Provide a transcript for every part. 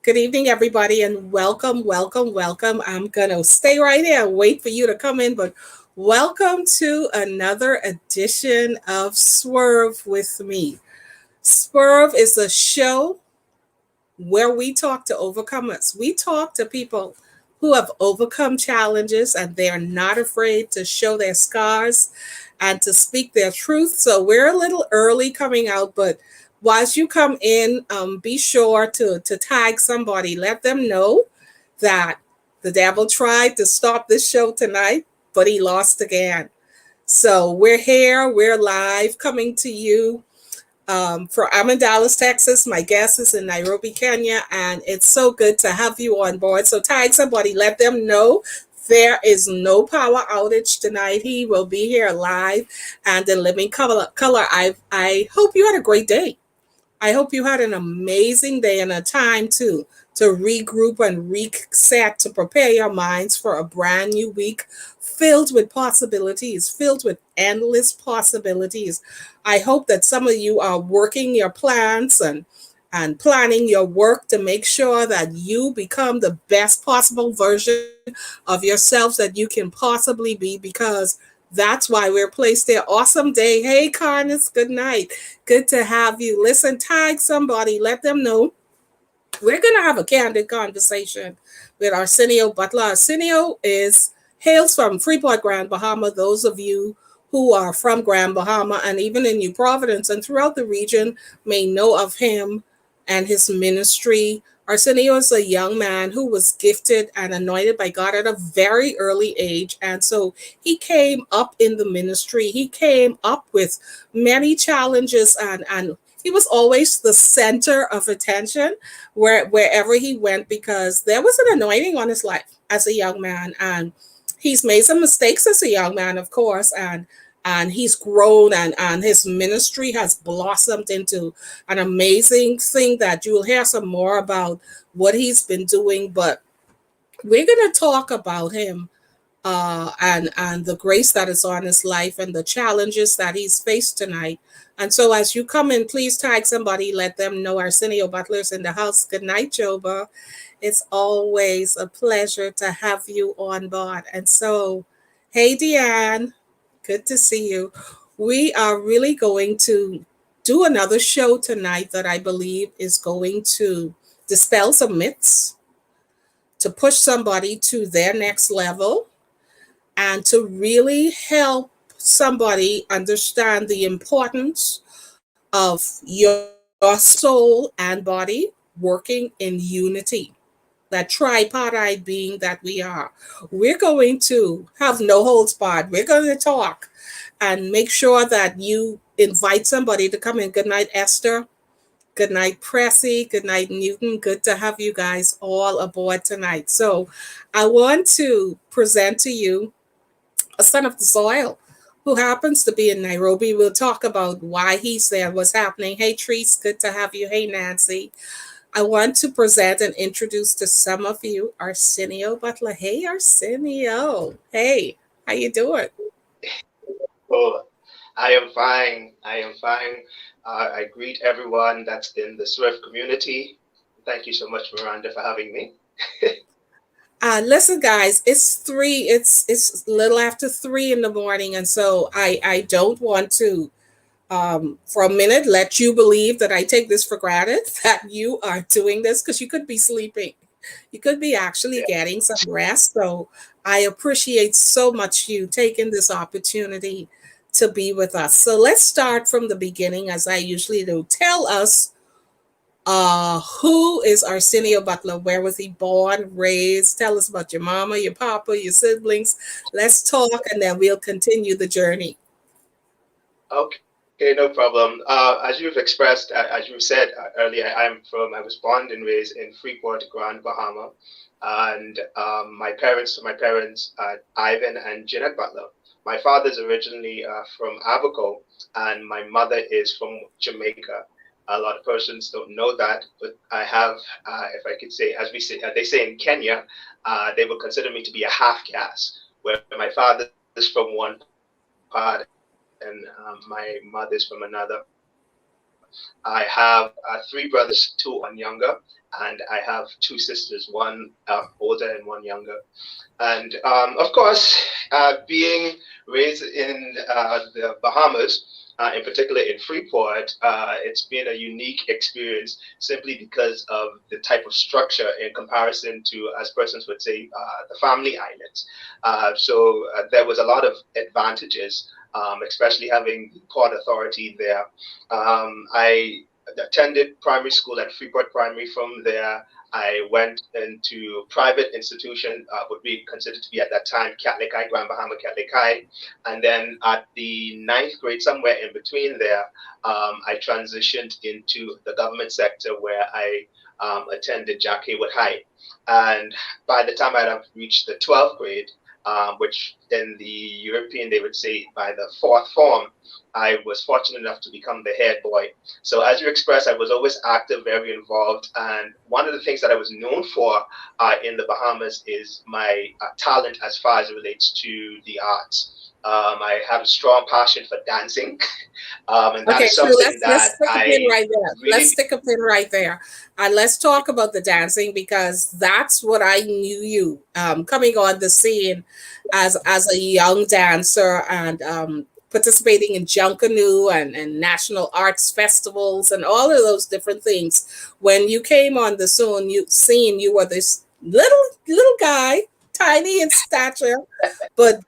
Good evening, everybody, and welcome, welcome, welcome. I'm going to stay right here and wait for you to come in, but welcome to another edition of Swerve with me. Swerve is a show where we talk to overcomers. We talk to people who have overcome challenges and they are not afraid to show their scars and to speak their truth. So we're a little early coming out, but once you come in, be sure to tag somebody. Let them know that the devil tried to stop this show tonight, but he lost again. So we're here, we're live coming to you I'm in Dallas, Texas. My guest is in Nairobi, Kenya, and it's so good to have you on board. So tag somebody, let them know there is no power outage tonight. He will be here live and in living color. I hope you had a great day. I hope you had an amazing day and a time to regroup and reset to prepare your minds for a brand new week filled with possibilities, filled with endless possibilities. I hope that some of you are working your plans and planning your work to make sure that you become the best possible version of yourselves that you can possibly be because that's why we're placed there. Awesome day. Hey, Carnes, good night. Good to have you. Listen, tag somebody, let them know we're going to have a candid conversation with Arsenio Butler. Arsenio hails from Freeport, Grand Bahama. Those of you who are from Grand Bahama and even in New Providence and throughout the region may know of him and his ministry. Arsenio is a young man who was gifted and anointed by God at a very early age. And so he came up in the ministry. He came up with many challenges and he was always the center of attention wherever he went because there was an anointing on his life as a young man. And he's made some mistakes as a young man, of course, and he's grown and his ministry has blossomed into an amazing thing that you'll hear some more about what he's been doing. But we're going to talk about him and the grace that is on his life and the challenges that he's faced tonight. And so as you come in, please tag somebody, let them know Arsenio Butler's in the house. Good night, Joba. It's always a pleasure to have you on board. And so, hey, Deanne, good to see you. We are really going to do another show tonight that I believe is going to dispel some myths, to push somebody to their next level, and to really help somebody understand the importance of your soul and body working in unity, that tripartite being that we are. We're going to have no holds barred. We're going to talk and make sure that you invite somebody to come in. Good night, Esther. Good night, Pressy. Good night, Newton. Good to have you guys all aboard tonight. So I want to present to you a son of the soil who happens to be in Nairobi. We'll talk about why he's there, what's happening. Hey, Treese, good to have you. Hey, Nancy. I want to present and introduce to some of you Arsenio Butler. Hey, Arsenio. Hey, how you doing? Oh, I am fine. I am fine. I greet everyone that's in the Swerve community. Thank you so much, Miranda, for having me. Listen, guys, it's a little after 3 in the morning, and so I don't want to for a minute let you believe that I take this for granted that you are doing this because you could be sleeping. You could be actually Yeah. getting some rest. So I appreciate so much you taking this opportunity to be with us. So let's start from the beginning, as I usually do. Tell us who is Arsenio Butler? Where was he born, raised? Tell us about your mama, your papa, your siblings. Let's talk and then we'll continue the journey. Okay, no problem. As you've expressed, as you said earlier, I was born and raised in Freeport, Grand Bahama, and my parents, Ivan and Jeanette Butler. My father's originally from Abaco, and my mother is from Jamaica. A lot of persons don't know that, but I have, if I could say, as we say, they say in Kenya, they would consider me to be a half caste, where my father's from one part and my mother's from another. I have three brothers, two one younger, and I have two sisters, one older and one younger. And of course, being raised in the Bahamas, in particular in Freeport, it's been a unique experience simply because of the type of structure in comparison to, as persons would say, the family islands. So there was a lot of advantages, especially having the port authority there. I attended primary school at Freeport Primary. From there, I went into private institution, would be considered to be at that time Catholic High, Grand Bahama Catholic High. And then at the ninth grade, somewhere in between there, I transitioned into the government sector where I attended Jack Haywood High. And by the time I'd have reached the 12th grade, which in the European they would say by the fourth form, I was fortunate enough to become the head boy. So as you expressed, I was always active, very involved. And one of the things that I was known for in the Bahamas is my talent as far as it relates to the arts. I have a strong passion for dancing, and that Okay, is so something let's that stick a pin I right there. Let's really. stick a pin right there, and let's talk about the dancing because that's what I knew you coming on the scene as a young dancer and participating in Junkanoo and national arts festivals and all of those different things. When you came on the scene, you were this little guy, tiny in stature, but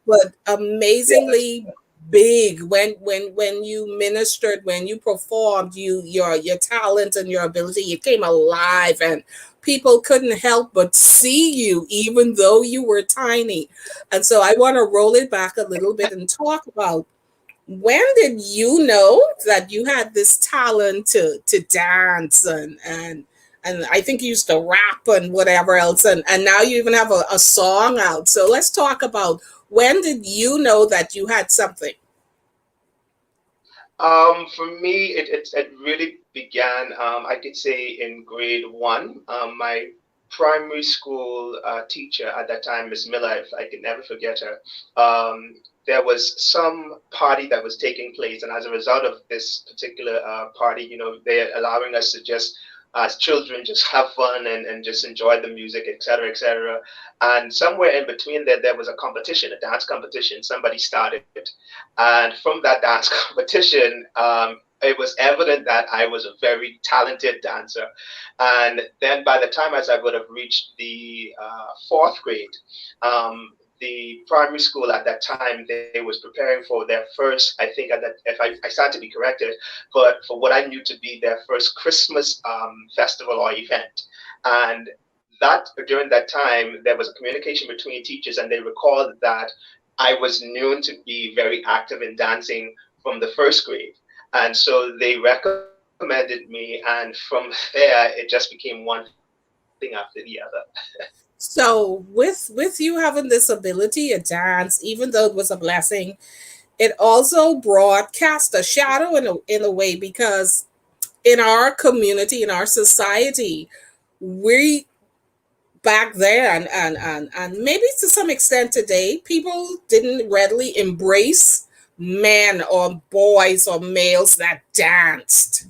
amazingly big when you ministered, when you performed, your talent and your ability, it came alive, and people couldn't help but see you even though you were tiny. And so I want to roll it back a little bit and talk about, when did you know that you had this talent to dance and I think you used to rap and whatever else, and now you even have a song out. So let's talk about, when did you know that you had something? For me, it really began, I could say, in grade one. My primary school teacher at that time, Miss Miller, if I can never forget her, there was some party that was taking place. And as a result of this particular party, they're allowing us to just, as children, just have fun and just enjoy the music, etc., etc. And somewhere in between there, there was a competition, a dance competition. Somebody started. And from that dance competition, it was evident that I was a very talented dancer. And then by the time as I would have reached the fourth grade, the primary school at that time, they was preparing for their first, I think at that, if I stand to be corrected, but for what I knew to be their first Christmas festival or event. And that during that time, there was a communication between teachers, and they recalled that I was known to be very active in dancing from the first grade. And so they recommended me, and from there, it just became one thing after the other. So with you having this ability to dance, even though it was a blessing, it also brought cast a shadow in a way, because in our community, in our society, we back then and maybe to some extent today, people didn't readily embrace men or boys or males that danced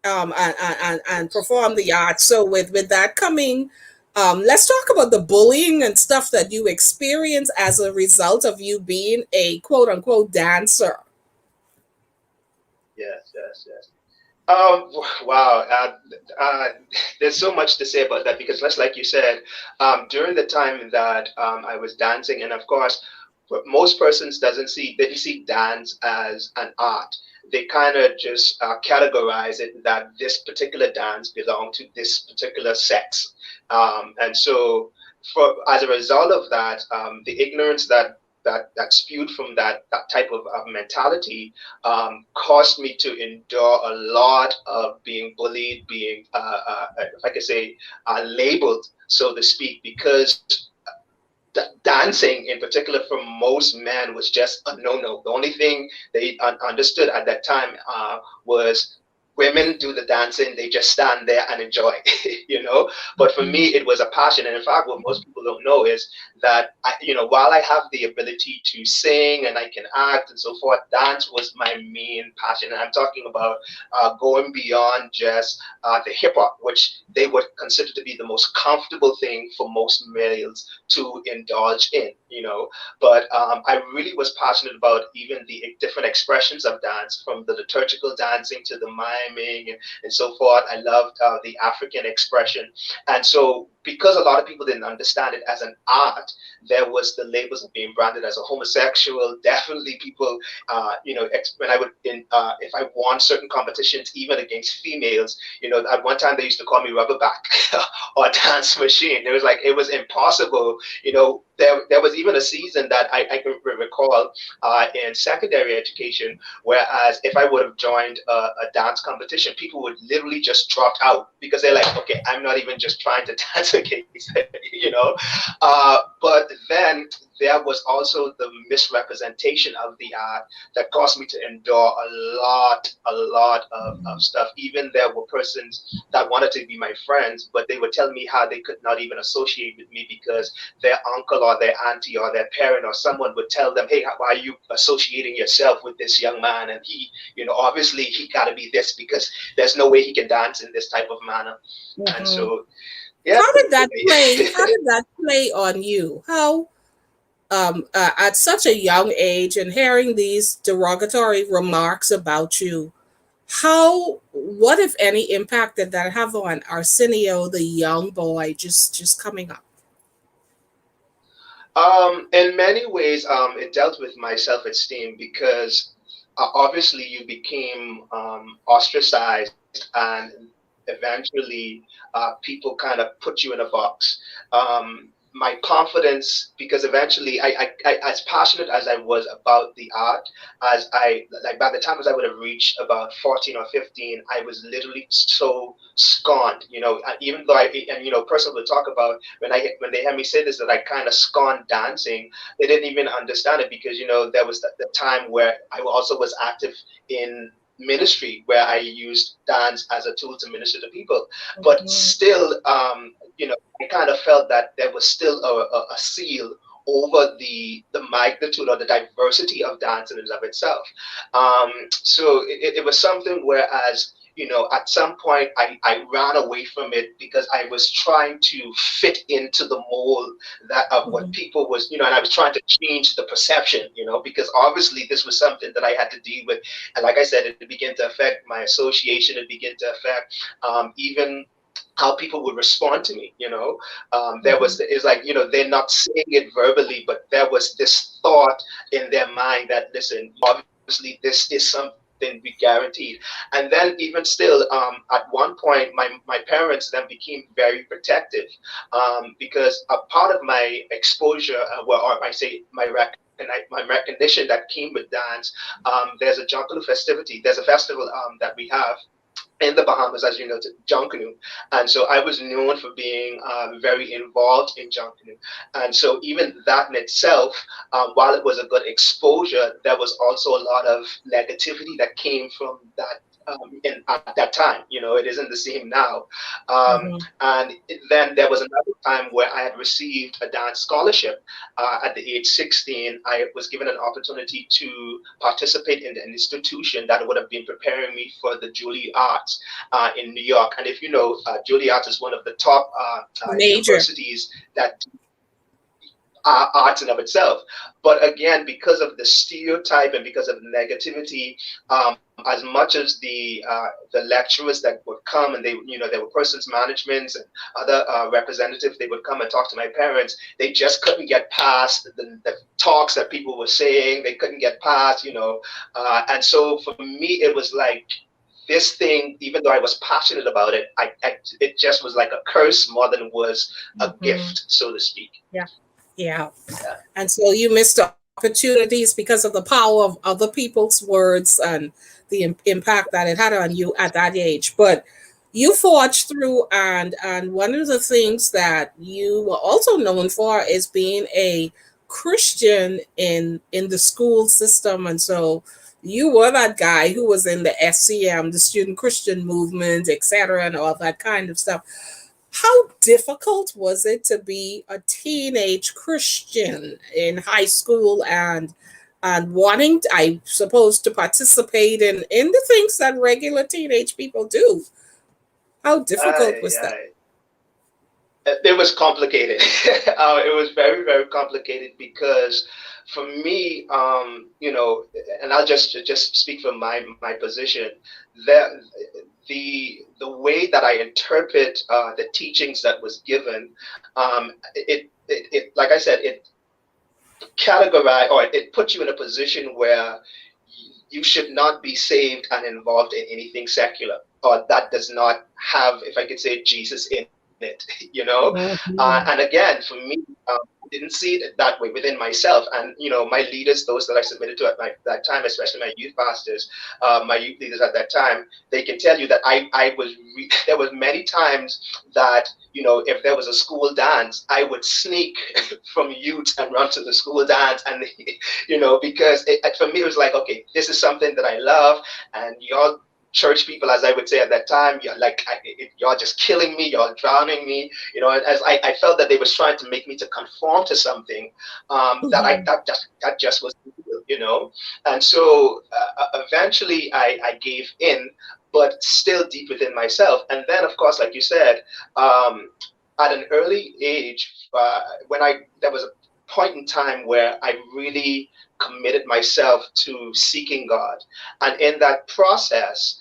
and performed the arts. So with that coming, let's talk about the bullying and stuff that you experience as a result of you being a quote unquote dancer. Yes, yes, yes. Um, wow. There's so much to say about that because, just like you said, during the time that I was dancing, and of course, what most persons doesn't see, they see dance as an art. They kind of just categorize it that this particular dance belong to this particular sex, and so as a result of that, the ignorance that spewed from that type of mentality caused me to endure a lot of being bullied, being, if I could say, labeled, so to speak, because dancing in particular for most men was just a no-no. The only thing they understood at that time was women do the dancing, they just stand there and enjoy, you know. But for me, it was a passion. And in fact, what most people don't know is that, while I have the ability to sing and I can act and so forth, dance was my main passion. And I'm talking about going beyond just the hip hop, which they would consider to be the most comfortable thing for most males to indulge in, But I really was passionate about even the different expressions of dance, from the liturgical dancing to the miming and so forth. I loved the African expression. And so, because a lot of people didn't understand it as an art, there was the labels of being branded as a homosexual. Definitely, people, when I would, if I won certain competitions, even against females, at one time they used to call me rubberback or dance machine. It was impossible. There was even a season that I can recall in secondary education, whereas if I would have joined a dance competition, people would literally just drop out because they're like, okay, I'm not even just trying to dance against it. But then there was also the misrepresentation of the art that caused me to endure a lot of stuff. Even there were persons that wanted to be my friends, but they would tell me how they could not even associate with me because their uncle or their auntie or their parent or someone would tell them, hey, why are you associating yourself with this young man? And he, obviously he got to be this because there's no way he can dance in this type of manner. And so, yeah. How did that play? How did that play on you? How at such a young age and hearing these derogatory remarks about you, what if any impact did that have on Arsenio, the young boy just coming up? In many ways, it dealt with my self-esteem because obviously you became ostracized, and eventually people kind of put you in a box. My confidence, because eventually as passionate as I was about the art, as I like by the time as I would have reached about 14 or 15, I was literally so scorned, even though person would talk about when they hear me say this, that I kind of scorned dancing. They didn't even understand it because there was the time where I also was active in ministry where I used dance as a tool to minister to people. But still, I kind of felt that there was still a seal over the magnitude or the diversity of dance in and of itself. So it was something whereas at some point I ran away from it because I was trying to fit into the mold that of what people was, and I was trying to change the perception, because obviously this was something that I had to deal with. And like I said, it began to affect my association. It began to affect even how people would respond to me. There was, it's like, they're not saying it verbally, but there was this thought in their mind that, listen, obviously this is something we guaranteed. And then even still, at one point, my parents then became very protective, because a part of my exposure, or I say my recognition that came with dance. There's a Jonkulu festivity. There's a festival that we have in the Bahamas, as you know, to Jonkunu. And so I was known for being very involved in Jonkunu. And so even that in itself, while it was a good exposure, there was also a lot of negativity that came from that. At that time, it isn't the same now. And then there was another time where I had received a dance scholarship. At the age 16, I was given an opportunity to participate in an institution that would have been preparing me for the Juilliard in New York. And if you know, Juilliard is one of the top Major. universities that arts in of itself. But again, because of the stereotype and because of the negativity, as much as the lecturers that would come, and there were persons managements and other representatives, they would come and talk to my parents. They just couldn't get past the talks that people were saying. They couldn't get past, and so for me, it was like this thing, even though I was passionate about it, it just was like a curse more than it was a gift, so to speak. Yeah. Yeah. Yeah. And so you missed opportunities because of the power of other people's words and the impact that it had on you at that age. But you forged through, and one of the things that you were also known for is being a Christian in the school system. And so You were that guy who was in the SCM, the Student Christian Movement, etc., and all that kind of stuff. How difficult was it to be a teenage Christian in high school and wanting, I suppose, to participate in the things that regular teenage people do? How difficult I, was that? I, it was complicated. It was very, very complicated because for me, and I'll just speak from my position. That the way that I interpret the teachings that was given, it like I said, it categorize or it puts you in a position where you should not be saved and involved in anything secular or that does not have, if I could say, Jesus in it, And Mhm. again, for me, I didn't see it that way within myself. And, my leaders, those that I submitted to at that time, especially my youth pastors, my youth leaders at that time, they can tell you that I was, there was many times that, if there was a school dance, I would sneak from youth and run to the school dance. And, because for me, it was like, okay, this is something that I love. And y'all church people, as I would say at that time, you're like, you're just killing me, you're drowning me, as I felt that they was trying to make me to conform to something Mhm. that just was real, and so eventually I gave in, but still deep within myself. And then, of course, like you said, at an early age, when there was a point in time where I really committed myself to seeking God. And in that process,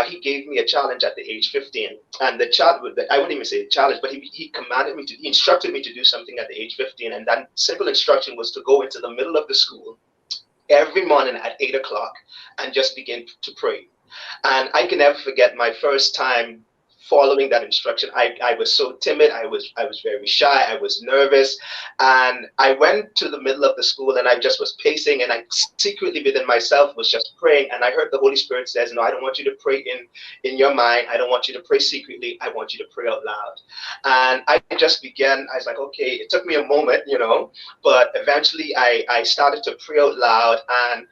he gave me a challenge at the age 15. And the challenge, I wouldn't even say a challenge, but he commanded me he instructed me to do something at the age 15. And that simple instruction was to go into the middle of the school every morning at 8 o'clock and just begin to pray. And I can never forget my first time following that instruction. I was so timid. I was very shy. I was nervous. And I went to the middle of the school and I just was pacing and I secretly within myself was just praying. And I heard the Holy Spirit says, no, I don't want you to pray in your mind. I don't want you to pray secretly. I want you to pray out loud. And I just began, I was like, okay, it took me a moment, but eventually I started to pray out loud. And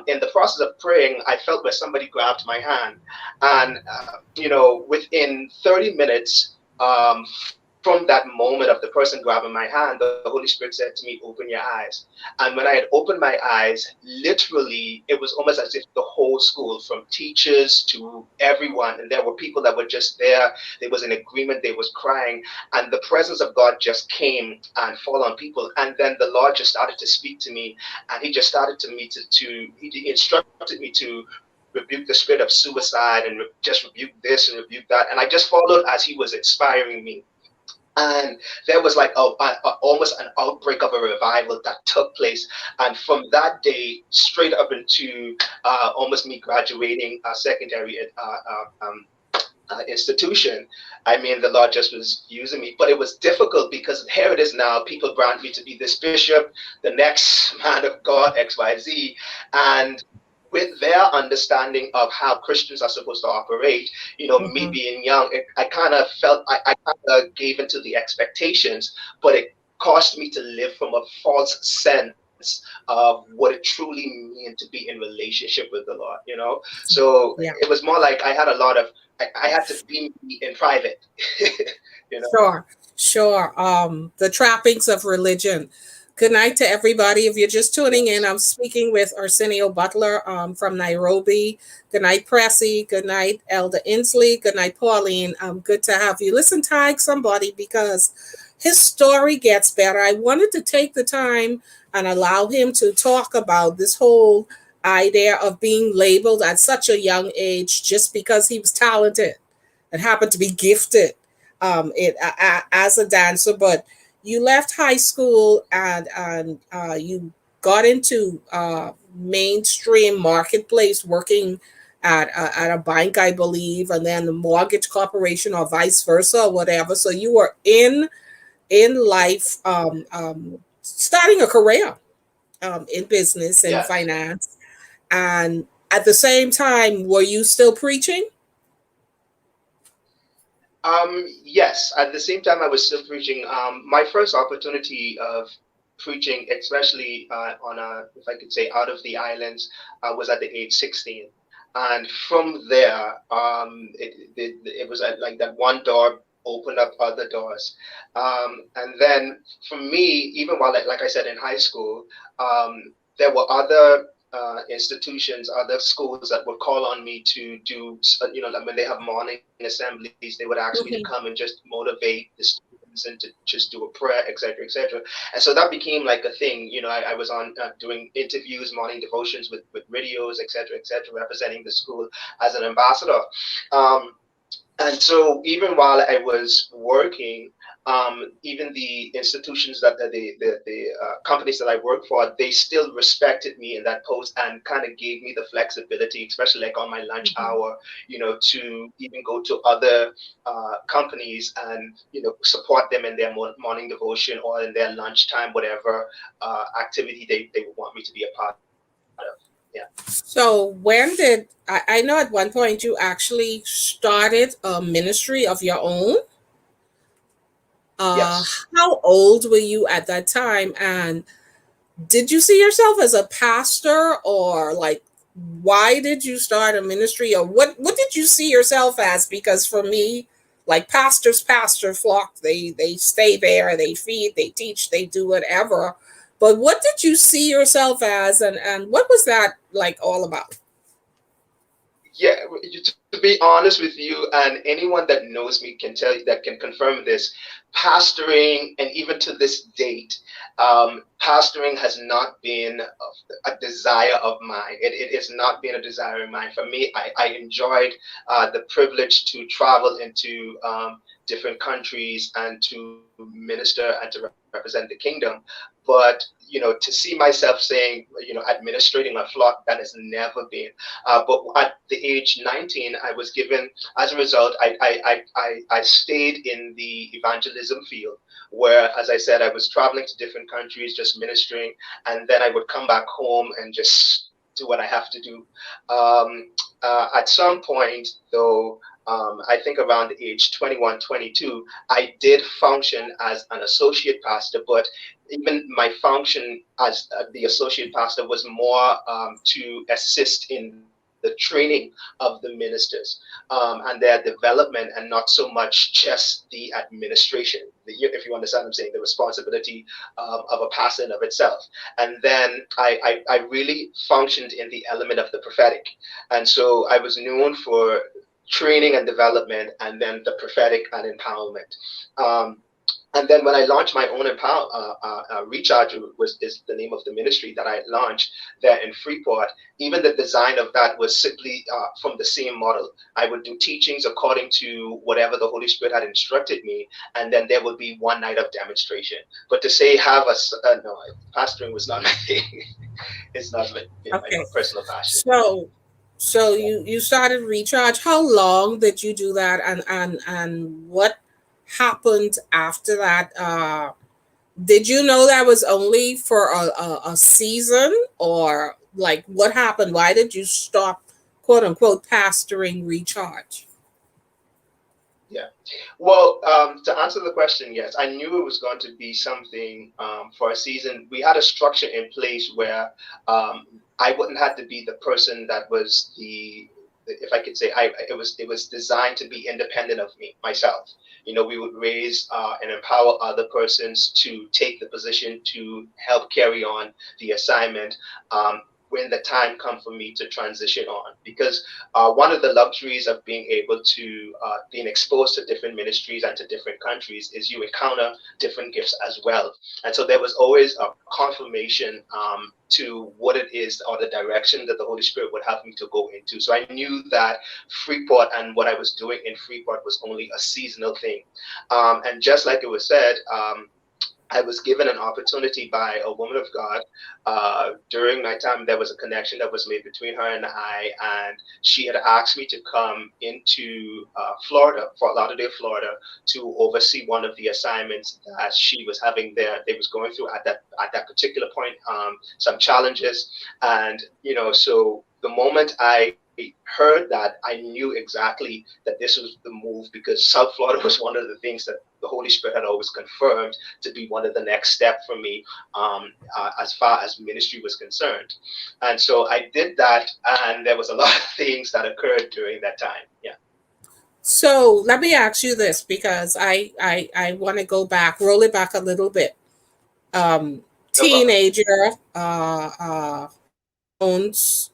in the process of praying, I felt where somebody grabbed my hand. And, within 30 minutes from that moment of the person grabbing my hand, the Holy Spirit said to me, open your eyes. And when I had opened my eyes, literally, it was almost as if the whole school, from teachers to everyone, and there were people that were just there. There was an agreement, they was crying, and the presence of God just came and fall on people. And then the Lord just started to speak to me, and he just started to me he instructed me to rebuke the spirit of suicide and just rebuke this and rebuke that. And I just followed as he was inspiring me. And there was like almost an outbreak of a revival that took place. And from that day straight up into almost me graduating a secondary institution, I mean, the Lord just was using me. But it was difficult because here it is now. People grant me to be this bishop, the next man of God, XYZ. And with their understanding of how Christians are supposed to operate, me Mhm. being young, I kind of felt I kind of gave into the expectations, but it caused me to live from a false sense of what it truly means to be in relationship with the Lord. So Yeah. it was more like I had a lot of, I had to be me in private, you know. Sure, sure. The trappings of religion. Good night to everybody. If you're just tuning in, Yes. I'm speaking with Arsenio Butler from Nairobi. Good night, Pressy. Good night, Elder Inslee. Good night, Pauline. Good to have you. Listen, tag somebody because his story gets better. I wanted to take the time and allow him to talk about this whole idea of being labeled at such a young age just because he was talented and happened to be gifted as a dancer. But you left high school and you got into mainstream marketplace working at a bank, I believe, and then the mortgage corporation or vice versa or whatever. So you were in life, starting a career in business and Yes. finance. And at the same time, were you still preaching? Yes. At the same time, I was still preaching. My first opportunity of preaching, especially on a, if I could say, out of the islands, was at the age 16. And from there, it was like that one door opened up other doors. And then for me, even while, like I said, in high school, there were other institutions, other schools that would call on me to do, like when they have morning assemblies, they would ask me to come and just motivate the students and to just do a prayer, etc., etc. And so that became like a thing. I was on doing interviews, morning devotions with radios, etc., representing the school as an ambassador. Um, and so even while I was working, even the institutions that the companies that I work for, they still respected me in that post and kind of gave me the flexibility, especially like on my lunch Mhm. hour, to even go to other companies and support them in their morning devotion or in their lunchtime, whatever activity they would want me to be a part of. Yeah. So when did I know at one point you actually started a ministry of your own? Uh, Yes. how old were you at that time, and did you see yourself as a pastor, or like why did you start a ministry, or what did you see yourself as? Because for me, like pastors pastor flock, they stay there, they feed, they teach, they do whatever. But what did you see yourself as, and what was that like all about? Yeah, to be honest with you, and anyone that knows me can tell you, that can confirm this, pastoring, and even to this date, pastoring has not been a desire of mine. It has not been a desire of mine. For me, I enjoyed the privilege to travel into different countries and to minister and to represent the kingdom. But to see myself saying, administrating a flock, that has never been. But at the age 19, I was given, as a result, I stayed in the evangelism field, where, as I said, I was traveling to different countries, just ministering, and then I would come back home and just do what I have to do. At some point, though, I think around the age 21, 22, I did function as an associate pastor, but even my function as the associate pastor was more to assist in the training of the ministers and their development, and not so much just the administration, if you understand what I'm saying, the responsibility of a pastor in of itself. And then I really functioned in the element of the prophetic. And so I was known for training and development, and then the prophetic and empowerment. Um, and then when I launched my own Recharge was is the name of the ministry that I launched there in Freeport. Even the design of that was simply from the same model. I would do teachings according to whatever the Holy Spirit had instructed me, and then there would be one night of demonstration. But to say have no, pastoring was not my thing. It's not like my Okay. personal passion. So so Yeah. you started Recharge. How long did you do that, and what happened after that? Did you know that was only for a season, or like what happened? Why did you stop, quote unquote, pastoring Recharge? Yeah. Well, to answer the question, yes, I knew it was going to be something for a season. We had a structure in place where I wouldn't have to be the person that was if I could say, it was designed to be independent of me myself. We would raise and empower other persons to take the position to help carry on the assignment. When the time come for me to transition on, because one of the luxuries of being exposed to different ministries and to different countries is you encounter different gifts as well. And so there was always a confirmation to what it is or the direction that the Holy Spirit would have me to go into. So I knew that Freeport and what I was doing in Freeport was only a seasonal thing. And just like it was said, I was given an opportunity by a woman of God. During my time, there was a connection that was made between her and I, and she had asked me to come into Florida, Fort Lauderdale, Florida, to oversee one of the assignments that she was having there. They was going through at that particular point some challenges, and so the moment I heard that, I knew exactly that this was the move, because South Florida was one of the things that the Holy Spirit had always confirmed to be one of the next step for me, as far as ministry was concerned. And so I did that, and there was a lot of things that occurred during that time. Yeah. So let me ask you this, because I want to go back, roll it back a little bit. No problem. Teenager, hormones.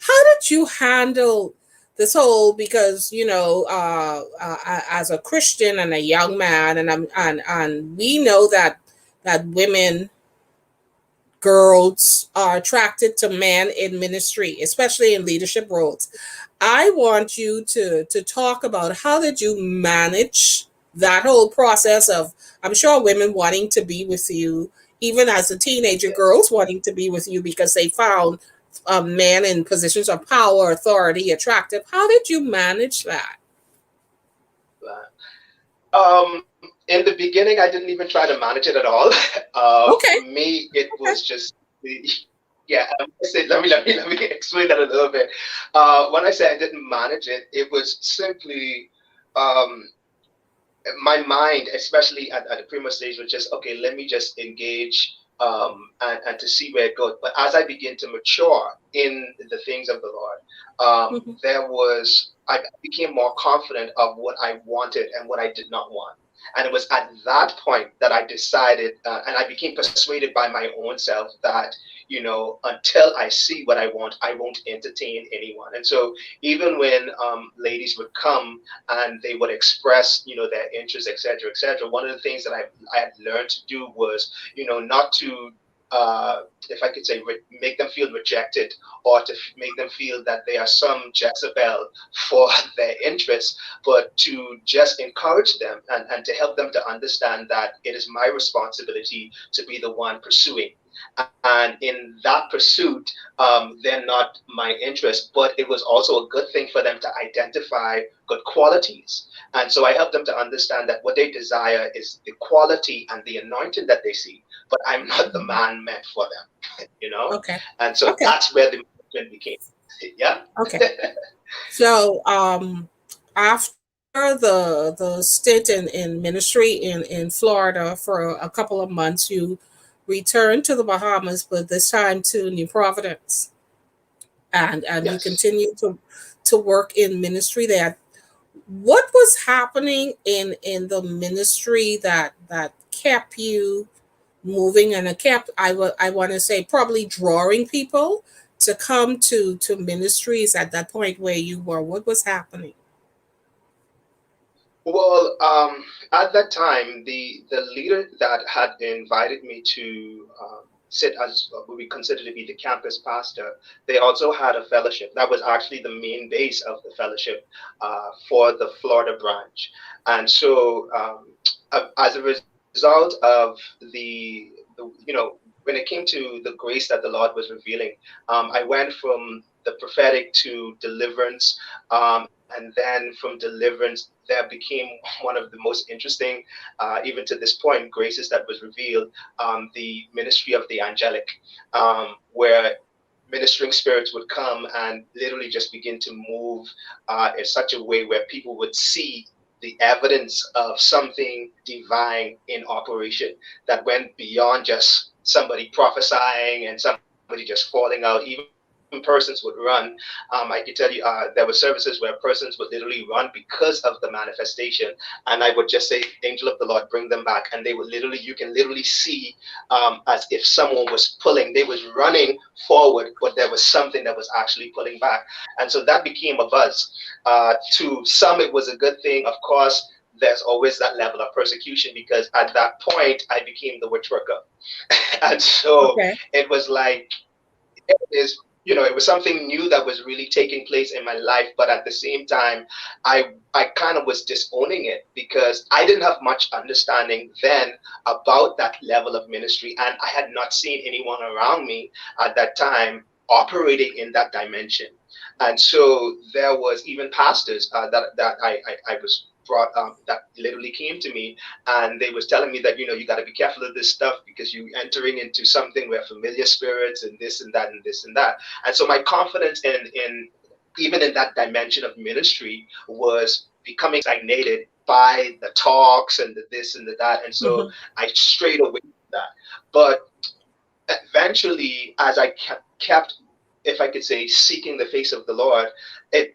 How did you handle this whole? Because as a Christian and a young man, and we know that women, girls are attracted to men in ministry, especially in leadership roles. I want you to talk about how did you manage that whole process of, I'm sure, women wanting to be with you, even as a teenager, Yes. girls wanting to be with you because they found men in positions of power, authority attractive. How did you manage that? In the beginning, I didn't even try to manage it at all. For Okay. me, it Okay. was just yeah. Let me explain that a little bit. When I say I didn't manage it, it was simply um, my mind, especially at the primo stage, was just okay. Let me just engage, and to see where it goes. But as I begin to mature in the things of the Lord, Mhm. I became more confident of what I wanted and what I did not want. And it was at that point that I decided, and I became persuaded by my own self that, until I see what I want, I won't entertain anyone. And so even when ladies would come and they would express, their interests, etc., etc. One of the things that I had learned to do was, not to, if I could say, make them feel rejected, or to make them feel that they are some Jezebel for their interests, but to just encourage them, and to help them to understand that it is my responsibility to be the one pursuing. And in that pursuit, they're not my interest, but it was also a good thing for them to identify good qualities. And so I help them to understand that what they desire is the quality and the anointing that they see, but I'm not the Mhm. man meant for them, you know? Okay. And so Okay. that's where the movement became. Yeah. Okay. So, after the stint in ministry in Florida for a couple of months, you returned to the Bahamas, but this time to New Providence, and you Yes. continued to work in ministry there. What was happening in the ministry that kept you moving, and it kept, I want to say, probably drawing people to come to ministries at that point where you were? What was happening? Well, at that time, the leader that had invited me to sit as what we consider to be the campus pastor, they also had a fellowship. That was actually the main base of the fellowship, for the Florida branch. And so, as a result of when it came to the grace that the Lord was revealing, I went from the prophetic to deliverance, and then from deliverance, there became one of the most interesting, even to this point, graces that was revealed, the ministry of the angelic, where ministering spirits would come and literally just begin to move, in such a way where people would see the evidence of something divine in operation that went beyond just somebody prophesying and somebody just falling out. Even persons would run. I can tell you, there were services where persons would literally run because of the manifestation, and I would just say, "Angel of the Lord, bring them back," and they would literally, you can literally see, as if someone was pulling. They was running forward, but there was something that was actually pulling back, and so that became a buzz. To some, it was a good thing. Of course, there's always that level of persecution, because at that point, I became the witch worker, and so Okay. it was like, is it was something new that was really taking place in my life, but at the same time, I kind of was disowning it, because I didn't have much understanding then about that level of ministry, and I had not seen anyone around me at that time operating in that dimension. And so there was even pastors, that I was brought, that literally came to me, and they was telling me that, you got to be careful of this stuff, because you entering into something where familiar spirits and this and that and this and that. And so my confidence in even in that dimension of ministry, was becoming stagnated by the talks and the this and the that. And so Mhm. I strayed away from that. But eventually, as I kept, if I could say, seeking the face of the Lord, it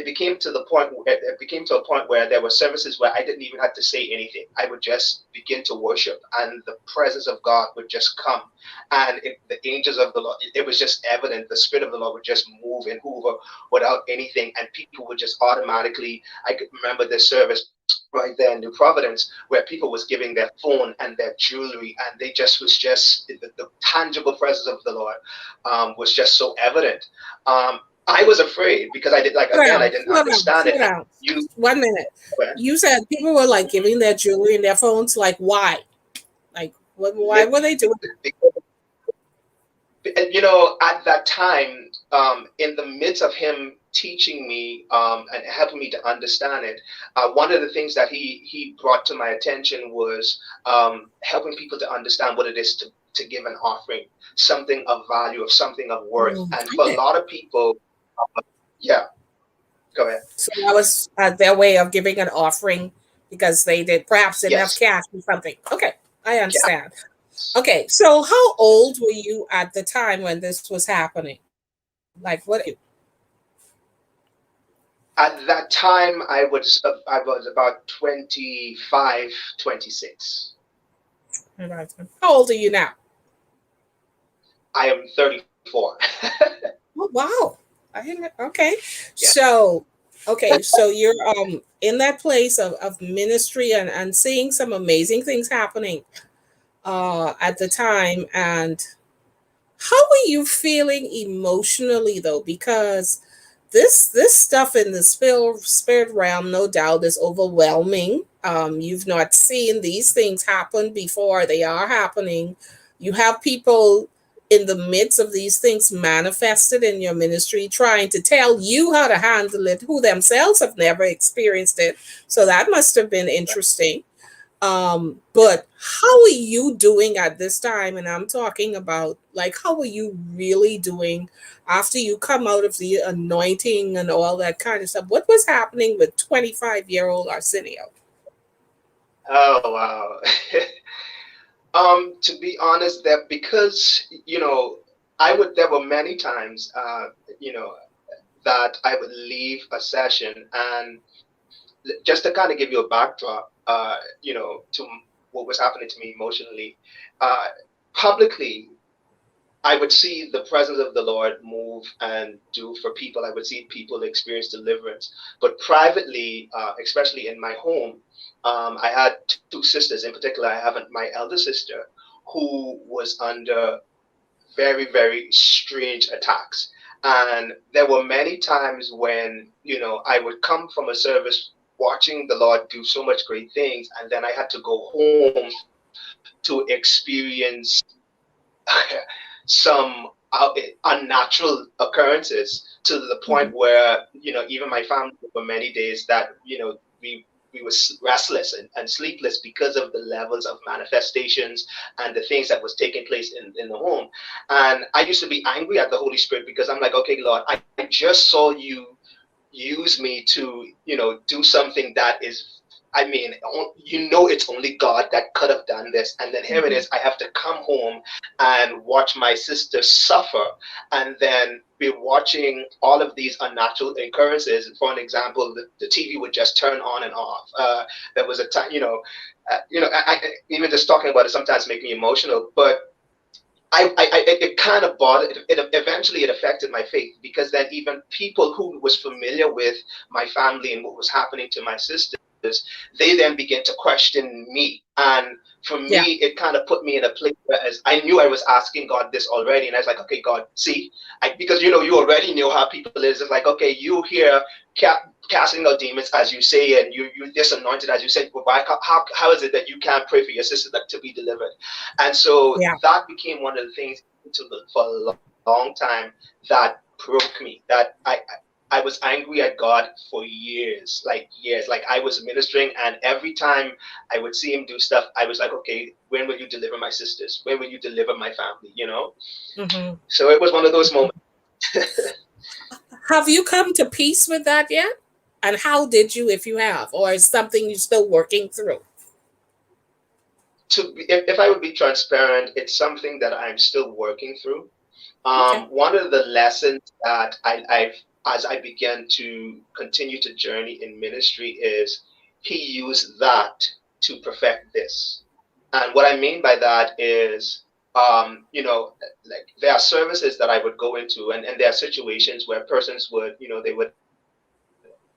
became to the point. It became to a point where there were services where I didn't even have to say anything. I would just begin to worship, and the presence of God would just come, and the angels of the Lord. It was just evident. The Spirit of the Lord would just move and hover without anything, and people would just automatically. I could remember this service right there in New Providence where people was giving their phone and their jewelry, and they just was just the tangible presence of the Lord was just so evident. I was afraid because I did, like, again, I didn't understand it. Slow And down. you, 1 minute. You said people were like giving their jewelry and their phones. Like why? Like what? Why were they doing at that time, in the midst of him teaching me and helping me to understand it, one of the things that he brought to my attention was helping people to understand what it is to give an offering, something of value, of something of worth. that? And for a Okay. lot of people, yeah, go ahead. So that was their way of giving an offering because they did perhaps didn't have Yes. cash or something. Okay, I Yeah. understand. Okay, so how old were you at the time when this was happening? Like what? At that time, I was about 25, 26. How old are you now? I am 34. Oh wow! I didn't. Okay, Yeah. so so you're in that place of ministry and seeing some amazing things happening at the time. And how are you feeling emotionally though? Because this stuff in the spirit realm, no doubt, is overwhelming. You've not seen these things happen before; they are happening. You have people in the midst of these things manifested in your ministry, trying to tell you how to handle it, who themselves have never experienced it. So that must have been interesting. But how are you doing at this time? And I'm talking about like how are you really doing after you come out of the anointing and all that kind of stuff? What was happening with 25-year-old Arsenio? Oh wow. To be honest, that because there were many times, that I would leave a session, and just to kind of give you a backdrop, to what was happening to me emotionally, uh, publicly, I would see the presence of the Lord move and do for people. I would see people experience deliverance. But privately, especially in my home, I had two sisters. In particular, I have my elder sister who was under very, very strange attacks. And there were many times when, I would come from a service watching the Lord do so much great things, and then I had to go home to experience some unnatural occurrences, to the point Mhm. where even my family, for many days, that we were restless and sleepless because of the levels of manifestations and the things that was taking place in the home. And I used to be angry at the Holy Spirit because I'm like, okay, Lord, I just saw you use me to do something that is, I mean, it's only God that could have done this. And then here it Mhm. is, I have to come home and watch my sister suffer, and then be watching all of these unnatural occurrences. For an example, the TV would just turn on and off. There was a time, even just talking about it sometimes make me emotional, but it kind of bothered it. Eventually it affected my faith, because then even people who was familiar with my family and what was happening to my sisters, they then begin to question me. And for Yeah. me, it kind of put me in a place where, as I knew I was asking God this already, and I was like, okay, God, see, because you already know how people is. It's like, okay, you here casting out demons, as you say, and you disanointed, as you said, but why, how is it that you can't pray for your sister to be delivered? And so Yeah. that became one of the things for a long time that broke me. That I was angry at God for years, like years. Like, I was ministering, and every time I would see him do stuff, I was like, okay, when will you deliver my sisters? When will you deliver my family? Hmm. So it was one of those moments. Have you come to peace with that yet? And how did you, if you have, or is something you're still working through? If I would be transparent, it's something that I'm still working through. Okay. One of the lessons that I've, as I began to continue to journey in ministry, is he used that to perfect this. And what I mean by that is, like there are services that I would go into, and there are situations where persons would, they would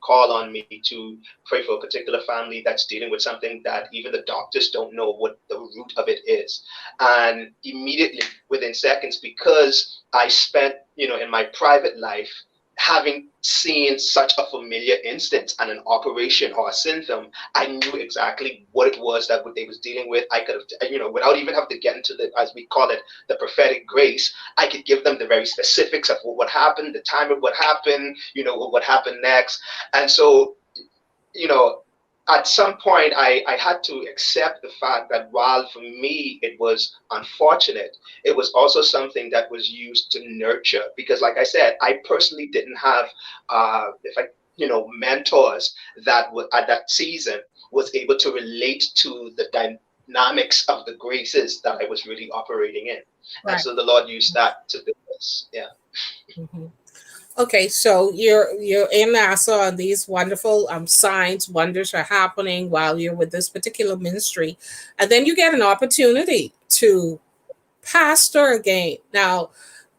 call on me to pray for a particular family that's dealing with something that even the doctors don't know what the root of it is. And immediately, within seconds, because I spent, in my private life, having seen such a familiar instance and an operation or a symptom, I knew exactly what it was that what they was dealing with. I could have, without even having to get into the, as we call it, the prophetic grace, I could give them the very specifics of what happened, the time of what happened, what happened next. And so, you know, at some point, I had to accept the fact that while for me it was unfortunate, it was also something that was used to nurture. Because, like I said, I personally didn't have, if I, mentors that would at that season was able to relate to the dynamics of the graces that I was really operating in. And Right. so the Lord used that to build us. Yeah. Hmm. Okay, so you're in NASA, and these wonderful signs, wonders are happening while you're with this particular ministry, and then you get an opportunity to pastor again. Now,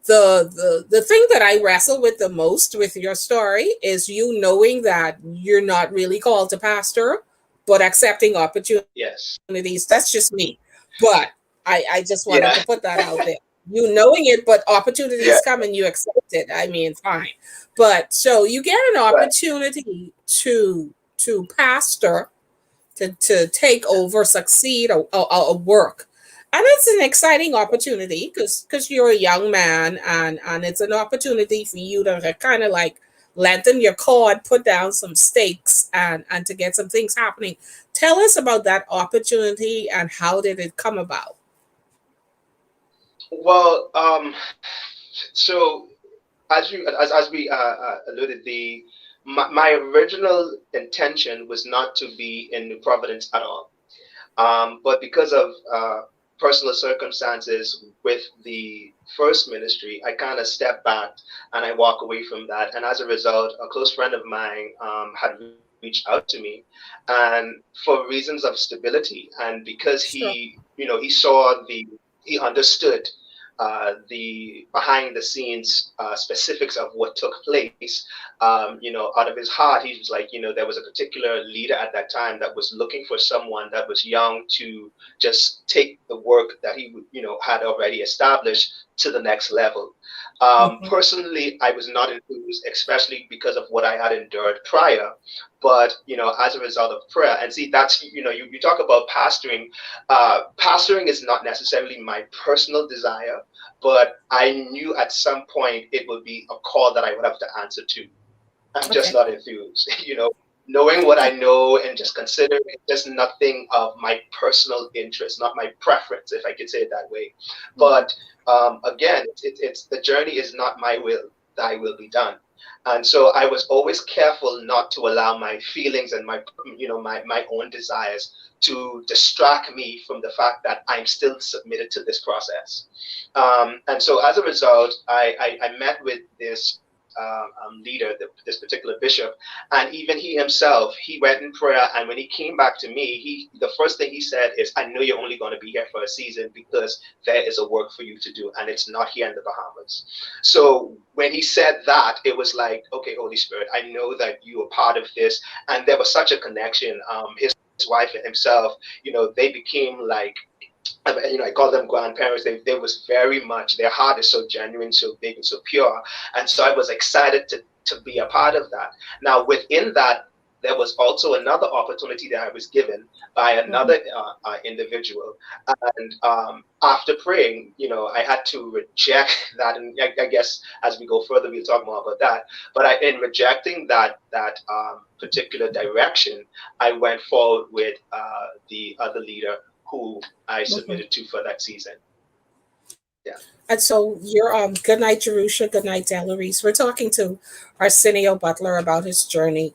the thing that I wrestle with the most with your story is you knowing that you're not really called to pastor, but accepting Yes. opportunities. That's just me, but I just wanted Yeah. to put that out there. You knowing it, but Yeah. opportunities come and you accept it. I mean, fine. But so you get an Right. opportunity to pastor, to take over, succeed, a work. And it's an exciting opportunity because you're a young man, and it's an opportunity for you to kind of like lengthen your cord, put down some stakes, and to get some things happening. Tell us about that opportunity and how did it come about? Well, so as we alluded, my original intention was not to be in New Providence at all. But because of personal circumstances with the first ministry, I kind of stepped back and I walk away from that. And as a result, a close friend of mine had reached out to me, and for reasons of stability, and because Sure. he saw he understood the behind the scenes specifics of what took place, out of his heart, he was like, there was a particular leader at that time that was looking for someone that was young to just take the work that he, had already established to the next level. Hmm. Personally, I was not enthused, especially because of what I had endured prior. But as a result of prayer, and see, that's you talk about pastoring. Pastoring is not necessarily my personal desire, but I knew at some point it would be a call that I would have to answer to. I'm just Okay. not enthused. Knowing what I Okay. know and just considering it just nothing of my personal interest, not my preference, if I could say it that way. Hmm. But again, it's the journey is not my will, thy will be done. And so I was always careful not to allow my feelings and my own desires to distract me from the fact that I'm still submitted to this process. And so as a result, I met with this leader, this particular bishop, and even he himself, he went in prayer. And when he came back to me, the first thing he said is, "I know you're only going to be here for a season because there is a work for you to do, and it's not here in the Bahamas." So when he said that, it was like, okay, Holy Spirit, I know that you are part of this, and there was such a connection. His wife and himself, they became like, I call them grandparents. They was very much, their heart is so genuine, so big, and so pure. And so I was excited to be a part of that. Now, within that, there was also another opportunity that I was given by Hmm. another individual. And after praying, I had to reject that. And I guess as we go further, we'll talk more about that. But in rejecting that particular direction, I went forward with the other leader who I Hmm. submitted to for that season. Yeah. And so you're good night, Jerusha, good night, Delarice. We're talking to Arsenio Butler about his journey.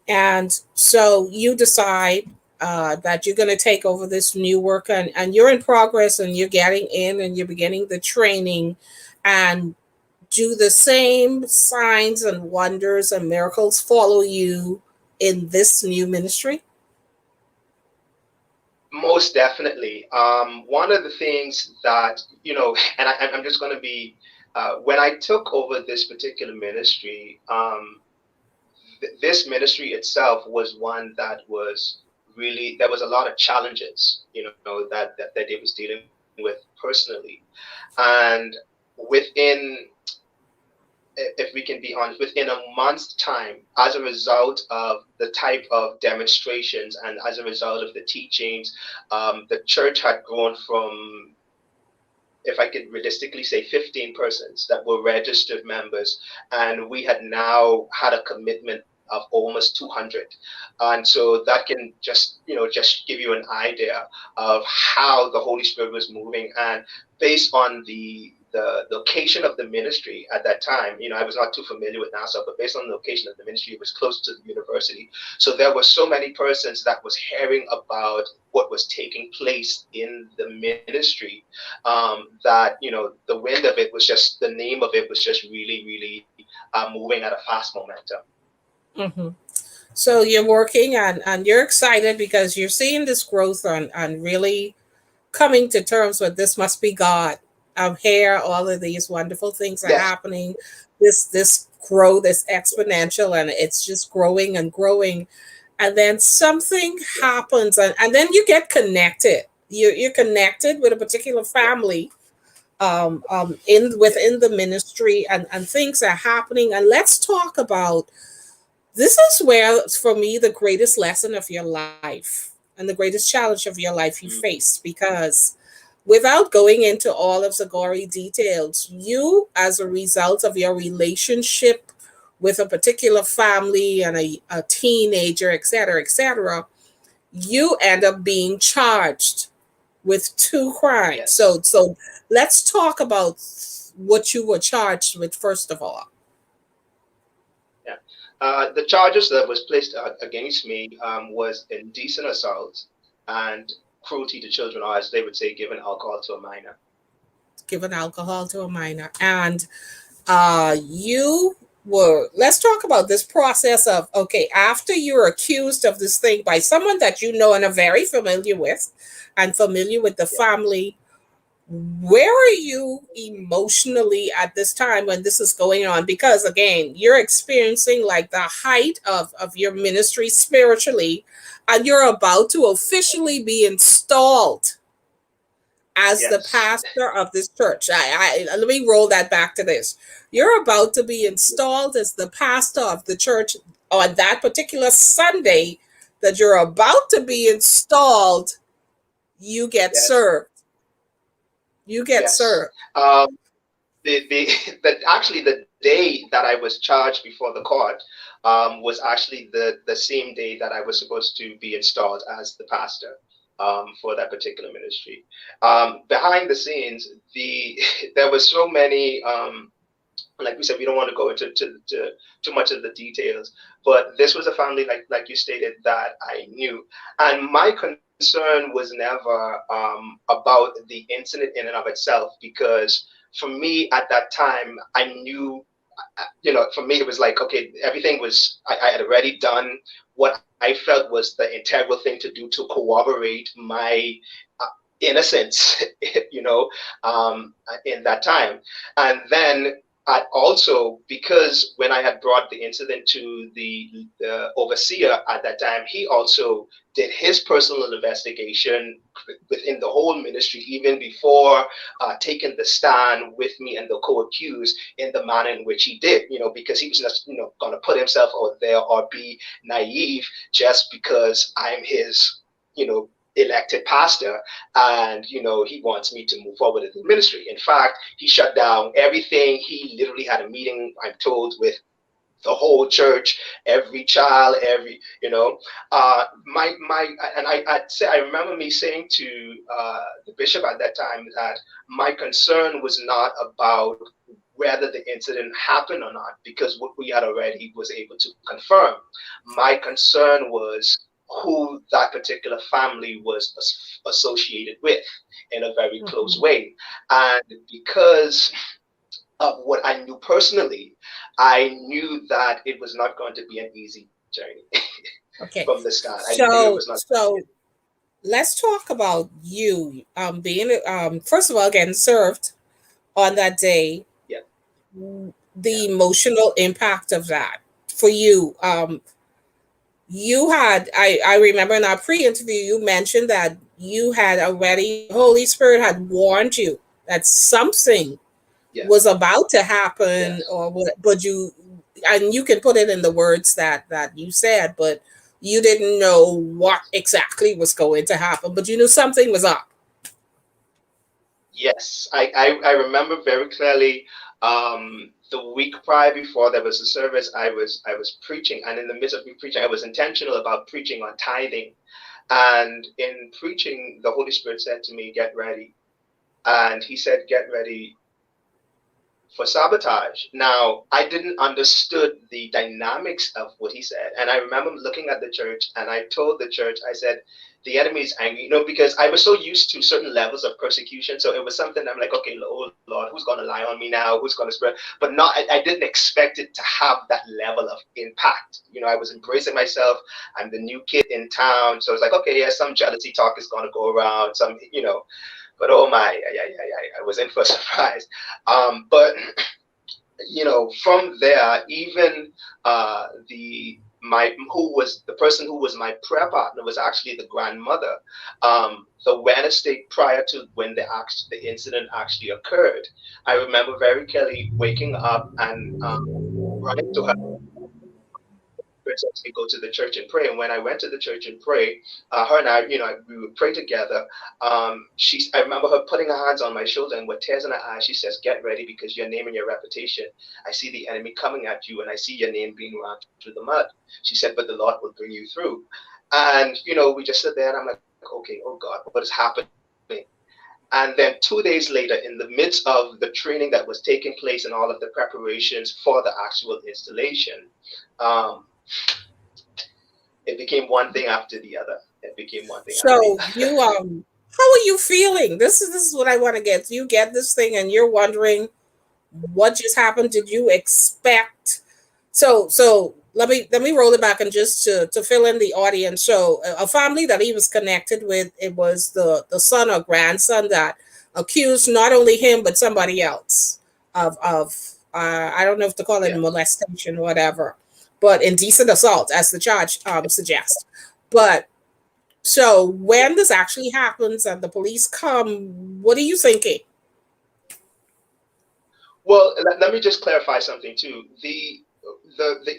And so you decide that you're going to take over this new work, and you're in progress, and you're getting in, and you're beginning the training, and do the same signs and wonders and miracles follow you in this new ministry? Most definitely. One of the things that, and I'm just going to be, when I took over this particular ministry, this ministry itself was one that was really, there was a lot of challenges, that they was dealing with personally. And within, if we can be honest, within a month's time, as a result of the type of demonstrations and as a result of the teachings, the church had grown from, if I could realistically say, 15 persons that were registered members, and we had now had a commitment of almost 200. And so that can just give you an idea of how the Holy Spirit was moving. And based on the location of the ministry at that time, I was not too familiar with Nassau, but based on the location of the ministry, it was close to the university. So there were so many persons that was hearing about what was taking place in the ministry, that the wind of it was just, the name of it was just really, really moving at a fast momentum. Mm-hmm. So you're working, and you're excited because you're seeing this growth, and really coming to terms with this must be God. I'm here, all of these wonderful things are Yes, happening. This growth is exponential, and it's just growing and growing. And then something yes, happens, and then you get connected. You're connected with a particular yes, family in yes, within the ministry, and things are happening. And let's talk about, this is where, for me, the greatest lesson of your life and the greatest challenge of your life you mm, face, because without going into all of the gory details, you, as a result of your relationship with a particular family and a teenager, etc., you end up being charged with two crimes. yes. So let's talk about what you were charged with first of all. Yeah. The charges that was placed against me was indecent assault and cruelty to children, or as they would say, giving alcohol to a minor. Given alcohol to a minor, and you were, let's talk about this process of, okay, after you're accused of this thing by someone that you know and are very familiar with, and familiar with the Yeah. family, where are you emotionally at this time when this is going on? Because again, you're experiencing like the height of your ministry spiritually, and you're about to officially be installed as the Yes. pastor of this church. Let me roll that back to this. You're about to be installed as the pastor of the church on that particular Sunday that you're about to be installed. You get Yes. served. You get Yes. served. The actually the day that I was charged before the court was actually the same day that I was supposed to be installed as the pastor for that particular ministry. Behind the scenes, there was so many. Like we said, we don't want to go into too much of the details, but this was a family, like you stated, that I knew, and my concern was never about the incident in and of itself, because for me at that time, I knew, for me, it was like, okay, everything was, I had already done what I felt was the integral thing to do to corroborate my uh, innocence, you know, in that time. And then also, because when I had brought the incident to the overseer at that time, he also did his personal investigation within the whole ministry, even before taking the stand with me and the co-accused in the manner in which he did, because he was not, going to put himself out there or be naive just because I'm his, elected pastor, and he wants me to move forward in the ministry. In fact, he shut down everything. He literally had a meeting, I'm told, with the whole church, every child, every, and I'd say, I remember me saying to the bishop at that time that my concern was not about whether the incident happened or not, because what we had already was able to confirm. My concern was who that particular family was associated with in a very close Mhm. way. And because of what I knew personally, I knew that it was not going to be an easy journey Okay. from the start. I knew it So was not. so let's talk about you being first of all getting served on that day, Yeah, the yeah, emotional impact of that for you. You had I remember in our pre-interview you mentioned that you had already the Holy Spirit had warned you that something yeah, was about to happen yes. or what, but you and you can put it in the words that you said, but you didn't know what exactly was going to happen, but you knew something was up. Yes, I remember very clearly. The week prior, before there was a service, I was preaching, and in the midst of me preaching, I was intentional about preaching on tithing. And in preaching, the Holy Spirit said to me, "Get ready," and He said, "Get ready for sabotage." Now, I didn't understood the dynamics of what he said. And I remember looking at the church and I told the church, I said, the enemy is angry, because I was so used to certain levels of persecution. So it was something I'm like, okay, oh Lord, who's going to lie on me now? Who's going to spread? But not, I didn't expect it to have that level of impact. I was embracing myself. I'm the new kid in town. So it's like, okay, yeah, some jealousy talk is going to go around, but oh my, I was in for a surprise. But from there, even the my who was the person who was my prayer partner was actually the grandmother. The Wednesday prior to when the incident actually occurred, I remember very clearly waking up and running to her. We go to the church and pray. And when I went to the church and pray, her and I, we would pray together. I remember her putting her hands on my shoulder and with tears in her eyes, she says, "Get ready because your name and your reputation. I see the enemy coming at you, and I see your name being run through the mud." She said, "But the Lord will bring you through." And we just sit there, and I'm like, "Okay, oh God, what is happening?" And then 2 days later, in the midst of the training that was taking place and all of the preparations for the actual installation, um, it became one thing after the other. It became one thing after the So other. you how are you feeling? This is what I want to get. You get this thing and you're wondering what just happened. Did you expect so let me roll it back and just to fill in the audience. So a family that he was connected with, it was the son or grandson that accused not only him but somebody else of I don't know if to call it Yeah. molestation or whatever, but indecent assault as the charge suggests. But so when this actually happens and the police come, what are you thinking? Well, let me just clarify something too. The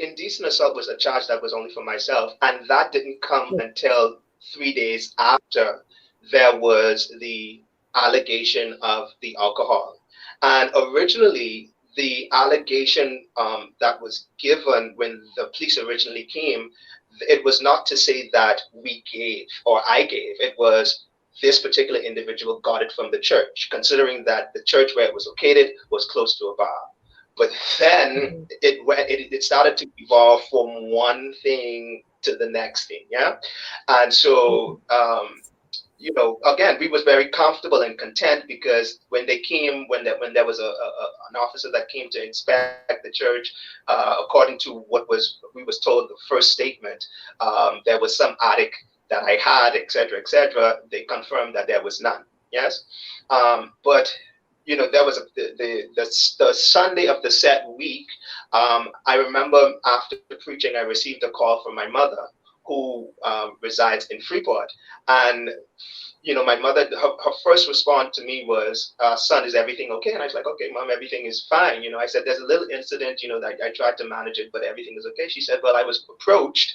indecent assault was a charge that was only for myself, and that didn't come until 3 days after there was the allegation of the alcohol. And originally, the allegation that was given when the police originally came, it was not to say that we gave or I gave. It was this particular individual got it from the church, considering that the church where it was located was close to a bar. But then Mhm. it started to evolve from one thing to the next thing, yeah. And so again, we was very comfortable and content because when they came, when there was an officer that came to inspect the church, according to we was told the first statement, there was some attic that I had, etc., etc. They confirmed that there was none. Yes, but there was the Sunday of the set week. I remember after preaching, I received a call from my mother, who resides in Freeport, and my mother, her first response to me was, "Son, is everything okay?" And I was like, "Okay, mom, everything is fine." I said, "There's a little incident, that I tried to manage it, but everything is okay." She said, "Well, I was approached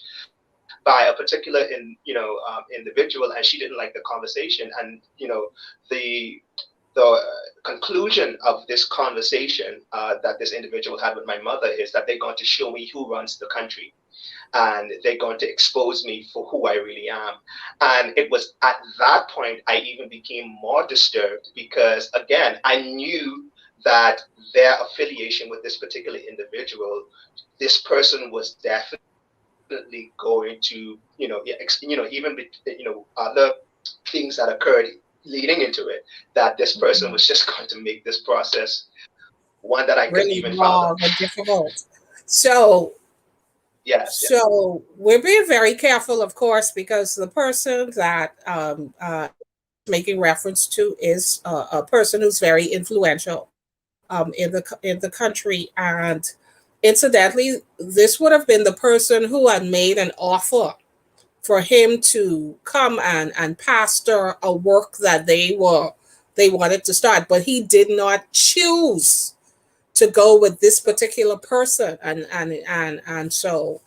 by a particular individual, and she didn't like the conversation, and the the conclusion of this conversation that this individual had with my mother is that they're going to show me who runs the country, and they're going to expose me for who I really am. And it was at that point I even became more disturbed, because again, I knew that their affiliation with this particular individual, this person was definitely going to, even other things that occurred leading into it, that this person was just going to make this process one that I couldn't Really even fathom. long and difficult. So, Yes, yes, so we're being very careful, of course, because the person that making reference to is a person who's very influential in the country, and incidentally, this would have been the person who had made an offer for him to come and pastor a work that they wanted to start, but he did not choose to go with this particular person, and so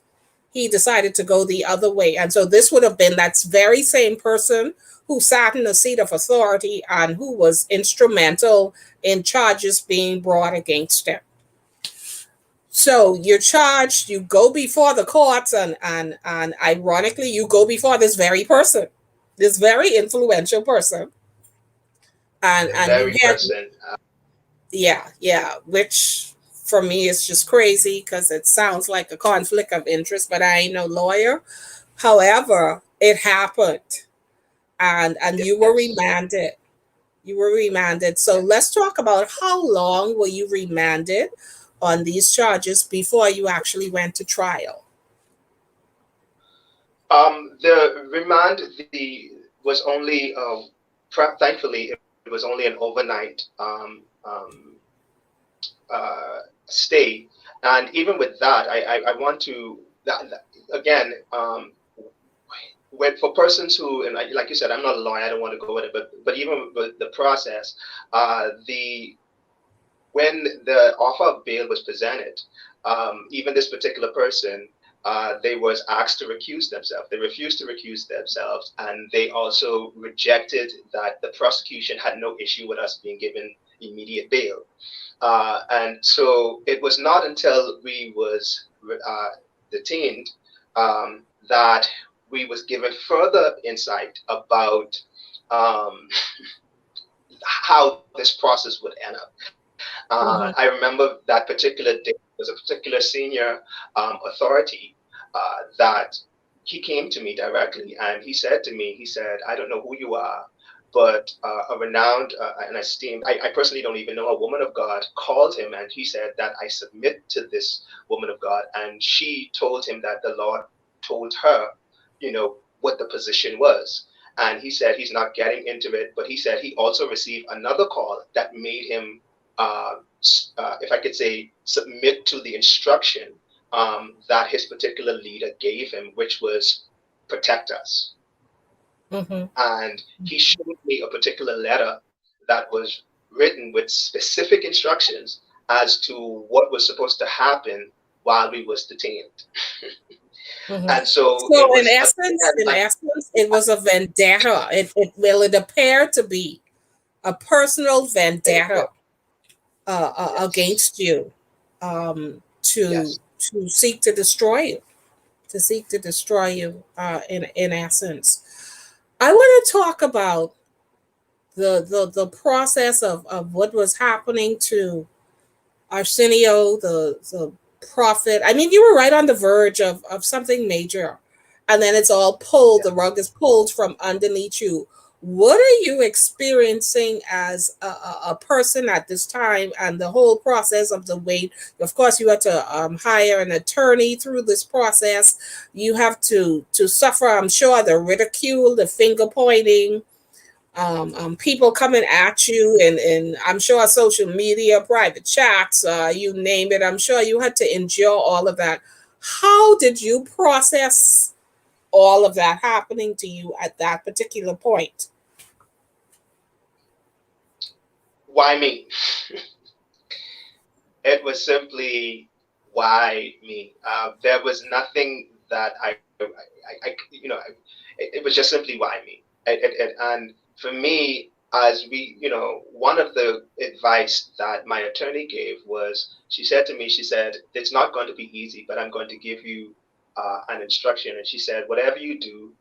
he decided to go the other way. And so this would have been that very same person who sat in a seat of authority and who was instrumental in charges being brought against him. So you're charged, you go before the courts, and ironically, you go before this very person, this very influential person, the and you very get, person. yeah, which for me is just crazy because it sounds like a conflict of interest, but I ain't no lawyer. However, it happened, and you were Yes. remanded. You were remanded. So let's talk about how long were you remanded on these charges before you actually went to trial? The remand was only, thankfully, it was only an overnight uh, stay, and even with that, I want to again, when for persons who, and like you said, I'm not a lawyer, I don't want to go with it, but even with the process, the when the offer of bail was presented, even this particular person, they was asked to recuse themselves. They refused to recuse themselves, and they also rejected that the prosecution had no issue with us being given immediate bail. And so it was not until we was detained that we was given further insight about um, how this process would end up. I Mm-hmm. remember that particular day, there was a particular senior authority that he came to me directly, and he said to me, he said, I don't know who you are, but a renowned and esteemed, I personally don't even know, a woman of God called him, and he said that I submit to this woman of God. And she told him that the Lord told her, what the position was. And he said he's not getting into it, but he said he also received another call that made him, uh, if I could say, submit to the instruction that his particular leader gave him, which was protect us. Mm-hmm. And he showed me a particular letter that was written with specific instructions as to what was supposed to happen while we was detained. Mm-hmm. And so it So was again, in essence, it was a vendetta. It appeared to be a personal vendetta yes, against you, um, yes. to seek to destroy you, to seek to destroy you. In essence, I want to talk about the process of what was happening to Arsenio, the prophet. I mean, you were right on the verge of something major, and then it's all pulled. Yeah. The rug is pulled from underneath you. What are you experiencing as a person at this time, and the whole process of the wait? Of course, you had to hire an attorney through this process. You have to suffer, I'm sure, the ridicule, the finger pointing, people coming at you, and I'm sure social media, private chats, you name it. I'm sure you had to endure all of that. How did you process all of that happening to you at that particular point? Why me? It was simply why me. There was nothing that I it was just simply why me. And for me, as we, one of the advice that my attorney gave was, she said to me, she said, it's not going to be easy, but I'm going to give you an instruction. And she said, whatever you do,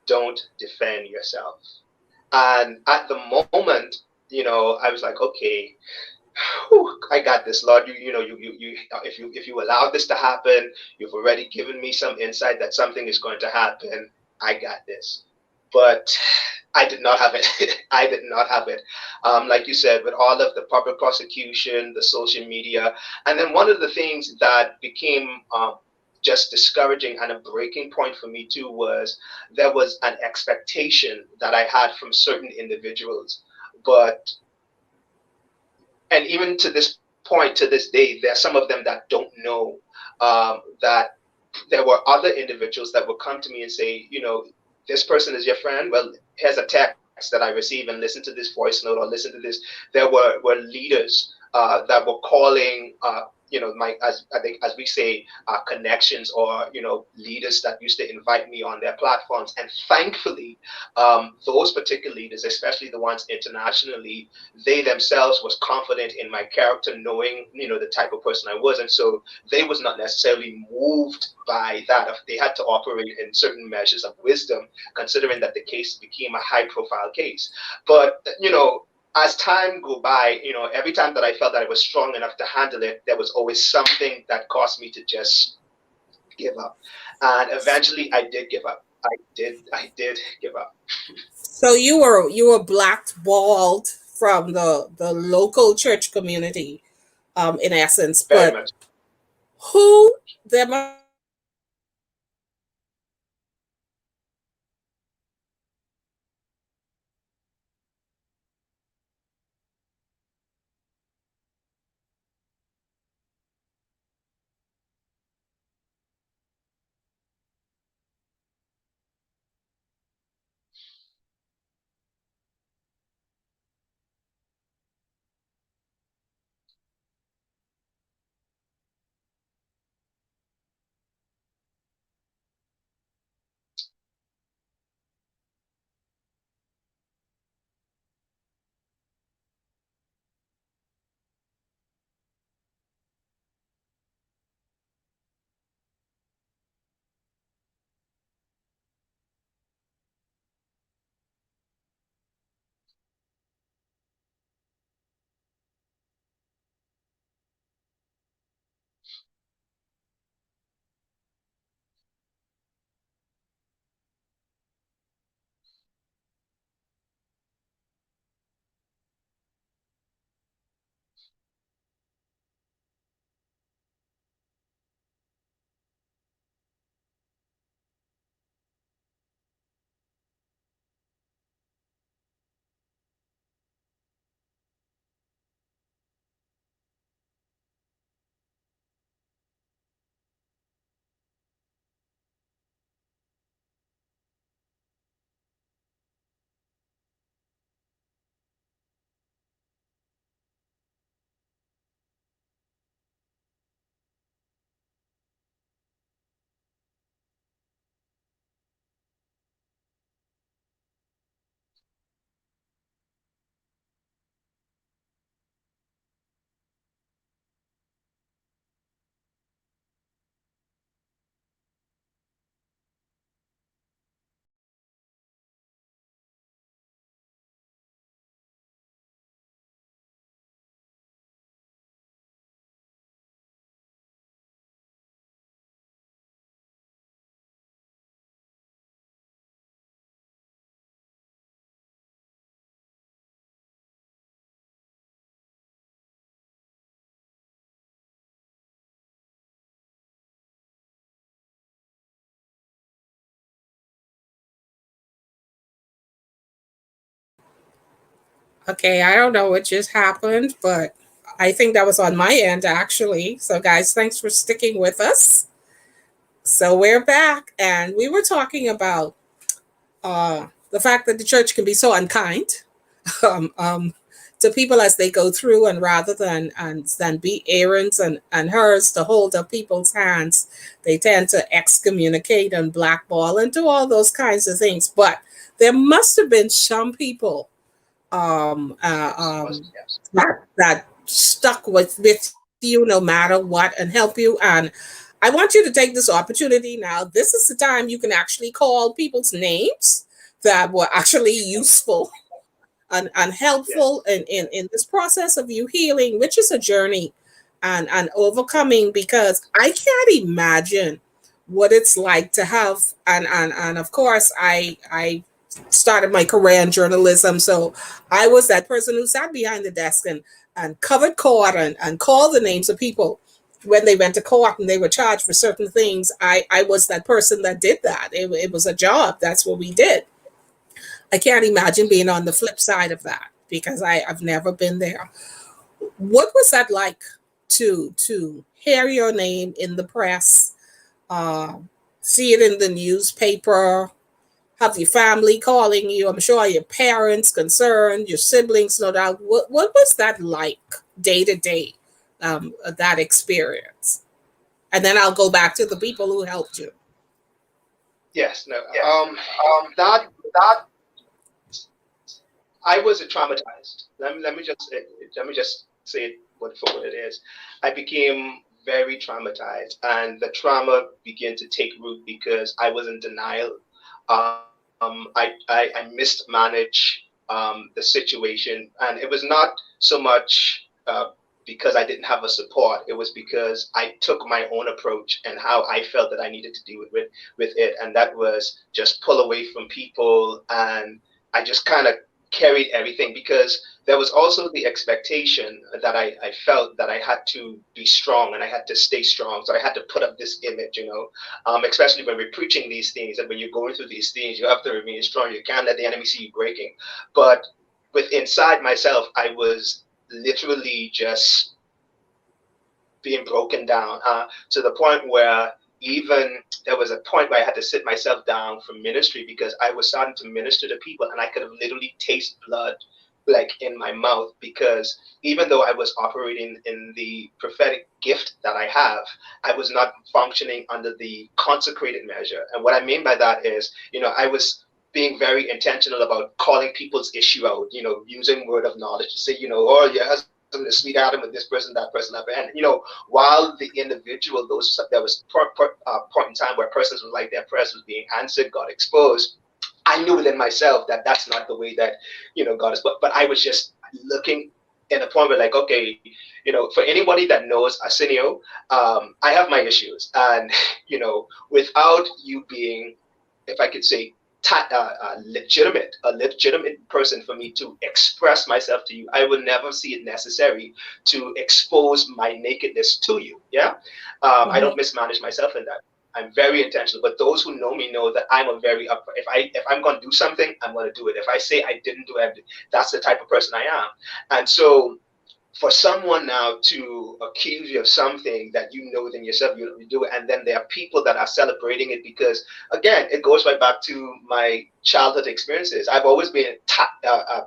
don't defend yourself. And at the moment, I was like, okay, whew, I got this, Lord. If you allow this to happen, you've already given me some insight that something is going to happen. I got this. But I did not have it. I did not have it. Like you said, with all of the public prosecution, the social media, and then one of the things that became just discouraging and a breaking point for me too was there was an expectation that I had from certain individuals, but and even to this point, to this day, there are some of them that don't know that there were other individuals that would come to me and say, this person is your friend. Well, here's a text that I receive, and listen to this voice note or listen to this. There were leaders that were calling, I think as we say, connections, or leaders that used to invite me on their platforms. And thankfully, those particular leaders, especially the ones internationally, they themselves was confident in my character, knowing the type of person I was, and so they was not necessarily moved by that. They had to operate in certain measures of wisdom, considering that the case became a high profile case. But as time go by, every time that I felt that I was strong enough to handle it, there was always something that caused me to just give up. And eventually I did give up. I did give up. So you were blackballed from the local church community, in essence. Very But much. who there must have been somebody who Okay, I don't know what just happened, but I think that was on my end actually. So guys, thanks for sticking with us. So we're back, and we were talking about the fact that the church can be so unkind, um, um, to people as they go through, and rather than be Aaron's and hers to hold up people's hands, they tend to excommunicate and blackball and do all those kinds of things. But there must have been some people Awesome. Yeah. that stuck with you no matter what and help you. And I want you to take this opportunity now. This is the time you can actually call people's names that were actually useful and helpful Yes. in this process of you healing, which is a journey and overcoming, because I can't imagine what it's like to have and of course I started my career in journalism, so I was that person who sat behind the desk and covered court and called the names of people when they went to court and they were charged for certain things. I was that person that did that. It was a job. That's what we did. I can't imagine being on the flip side of that because I've never been there. What was that like to hear your name in the press, uh, see it in the newspaper, have your family calling you? I'm sure your parents concerned, your siblings, no doubt. What was that like day to day? That experience, and then I'll go back to the people who helped you. Yes. No. Yes. That That. I was traumatized. Let me just say it what for what it is. I became very traumatized, and the trauma began to take root because I was in denial. I mismanaged the situation, and it was not so much because I didn't have a support. It was because I took my own approach and how I felt that I needed to deal with it, and that was just pull away from people, and I just kind of carried everything because there was also the expectation that I felt that I had to be strong and I had to stay strong. So I had to put up this image, especially when we're preaching these things and when you're going through these things, you have to remain strong. You can't let the enemy see you breaking. But with inside myself, I was literally just being broken down to the point where even there was a point where I had to sit myself down from ministry because I was starting to minister to people and I could have literally taste blood like in my mouth because even though I was operating in the prophetic gift that I have, I was not functioning under the consecrated measure. And what I mean by that is, I was being very intentional about calling people's issue out, using word of knowledge to say, oh, your husband is sweet Adam with this person, that person, that. And while the individual, there was point in time where persons was like their prayers was being answered, got exposed. I knew within myself that that's not the way that God is. But I was just looking in a point where like, okay, for anybody that knows Arsenio, I have my issues, and without you being, if I could say, a legitimate person for me to express myself to you, I will never see it necessary to expose my nakedness to you. Yeah, I Mhm. don't mismanage myself in that. I'm very intentional, but those who know me know that I'm a very up. If I'm going to do something, I'm going to do it. If I say I didn't do it, that's the type of person I am. And so for someone now to accuse you of something that you know within yourself you do it, and then there are people that are celebrating it because again it goes right back to my childhood experiences. I've always been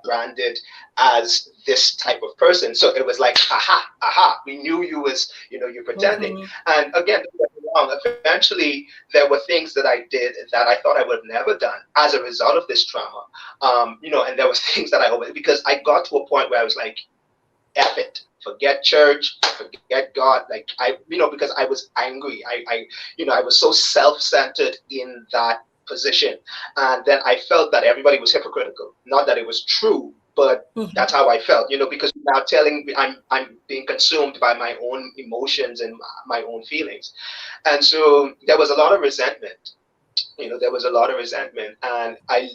branded as this type of person, so it was like aha, we knew you was you're pretending. Mhm. And again, don't get me wrong, eventually there were things that I did that I thought I would have never done as a result of this trauma. And there was things that I always, because I got to a point where I was like, F it. Forget church, forget God. Like because I was angry. I was so self-centered in that position. And then I felt that everybody was hypocritical. Not that it was true, but Mhm. that's how I felt, because now telling me I'm being consumed by my own emotions and my own feelings. And so there was a lot of resentment. There was a lot of resentment, and I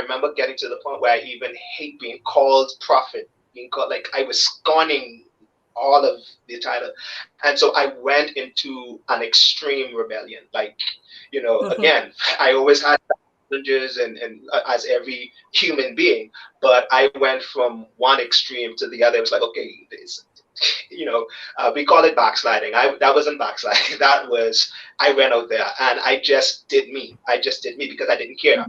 remember getting to the point where I even hate being called prophet, being called, like, I was scorning all of the title. And so I went into an extreme rebellion. Like, Mhm. again, I always had challenges and as every human being, but I went from one extreme to the other. It was like, okay, you know, we call it backsliding. That wasn't backsliding. That was, I went out there and I just did me. I just did me because I didn't care.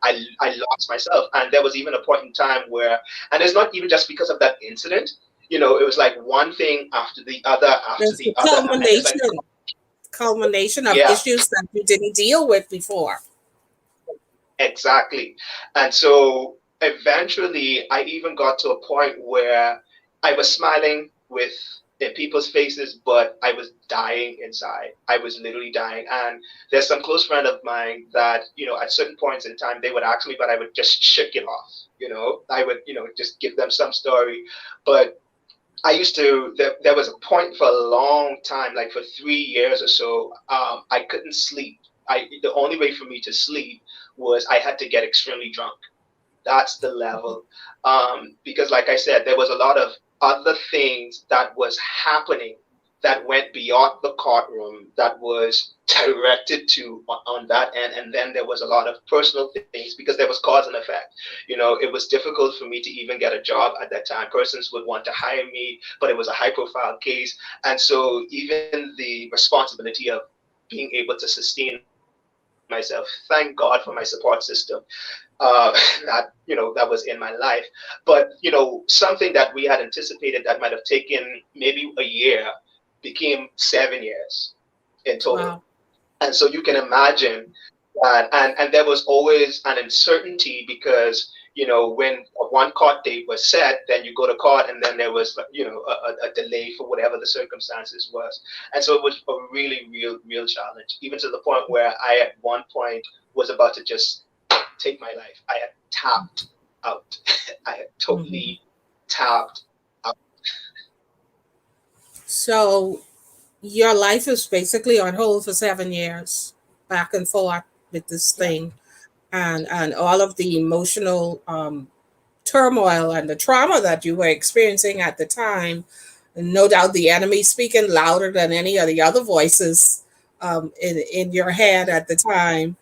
I lost myself, and there was even a point in time where, and it's not even just because of that incident. It was like one thing after the other after It's the the other, and it's like, culmination of yeah, issues that you didn't deal with before. exactly. And so eventually I even got to a point where I was smiling with in people's faces, but I was dying inside. I was literally dying. And there's some close friend of mine that, at certain points in time, they would ask me, but I would just shake it off. I would, just give them some story. But I used to, there was a point for a long time, like for 3 years or so, I couldn't sleep. The only way for me to sleep was I had to get extremely drunk. That's the level. Because, like I said, there was a lot of other things that was happening that went beyond the courtroom that was directed to on that end. And then there was a lot of personal things because there was cause and effect. It was difficult for me to even get a job at that time. Persons would want to hire me, but it was a high profile case. And so even the responsibility of being able to sustain myself, thank God for my support system, that was in my life. But something that we had anticipated that might have taken maybe a year became 7 years in total. Wow. And so you can imagine that, and there was always an uncertainty because when one court date was set, then you go to court, and then there was a delay for whatever the circumstances was. And so it was a really real challenge, even to the point where I at one point was about to just take my life. I had tapped out. I had Mhm. totally tapped out. So your life is basically on hold for 7 years, back and forth with this Yeah. thing, and all of the emotional turmoil and the trauma that you were experiencing at the time. No doubt the enemy speaking louder than any of the other voices in your head at the time,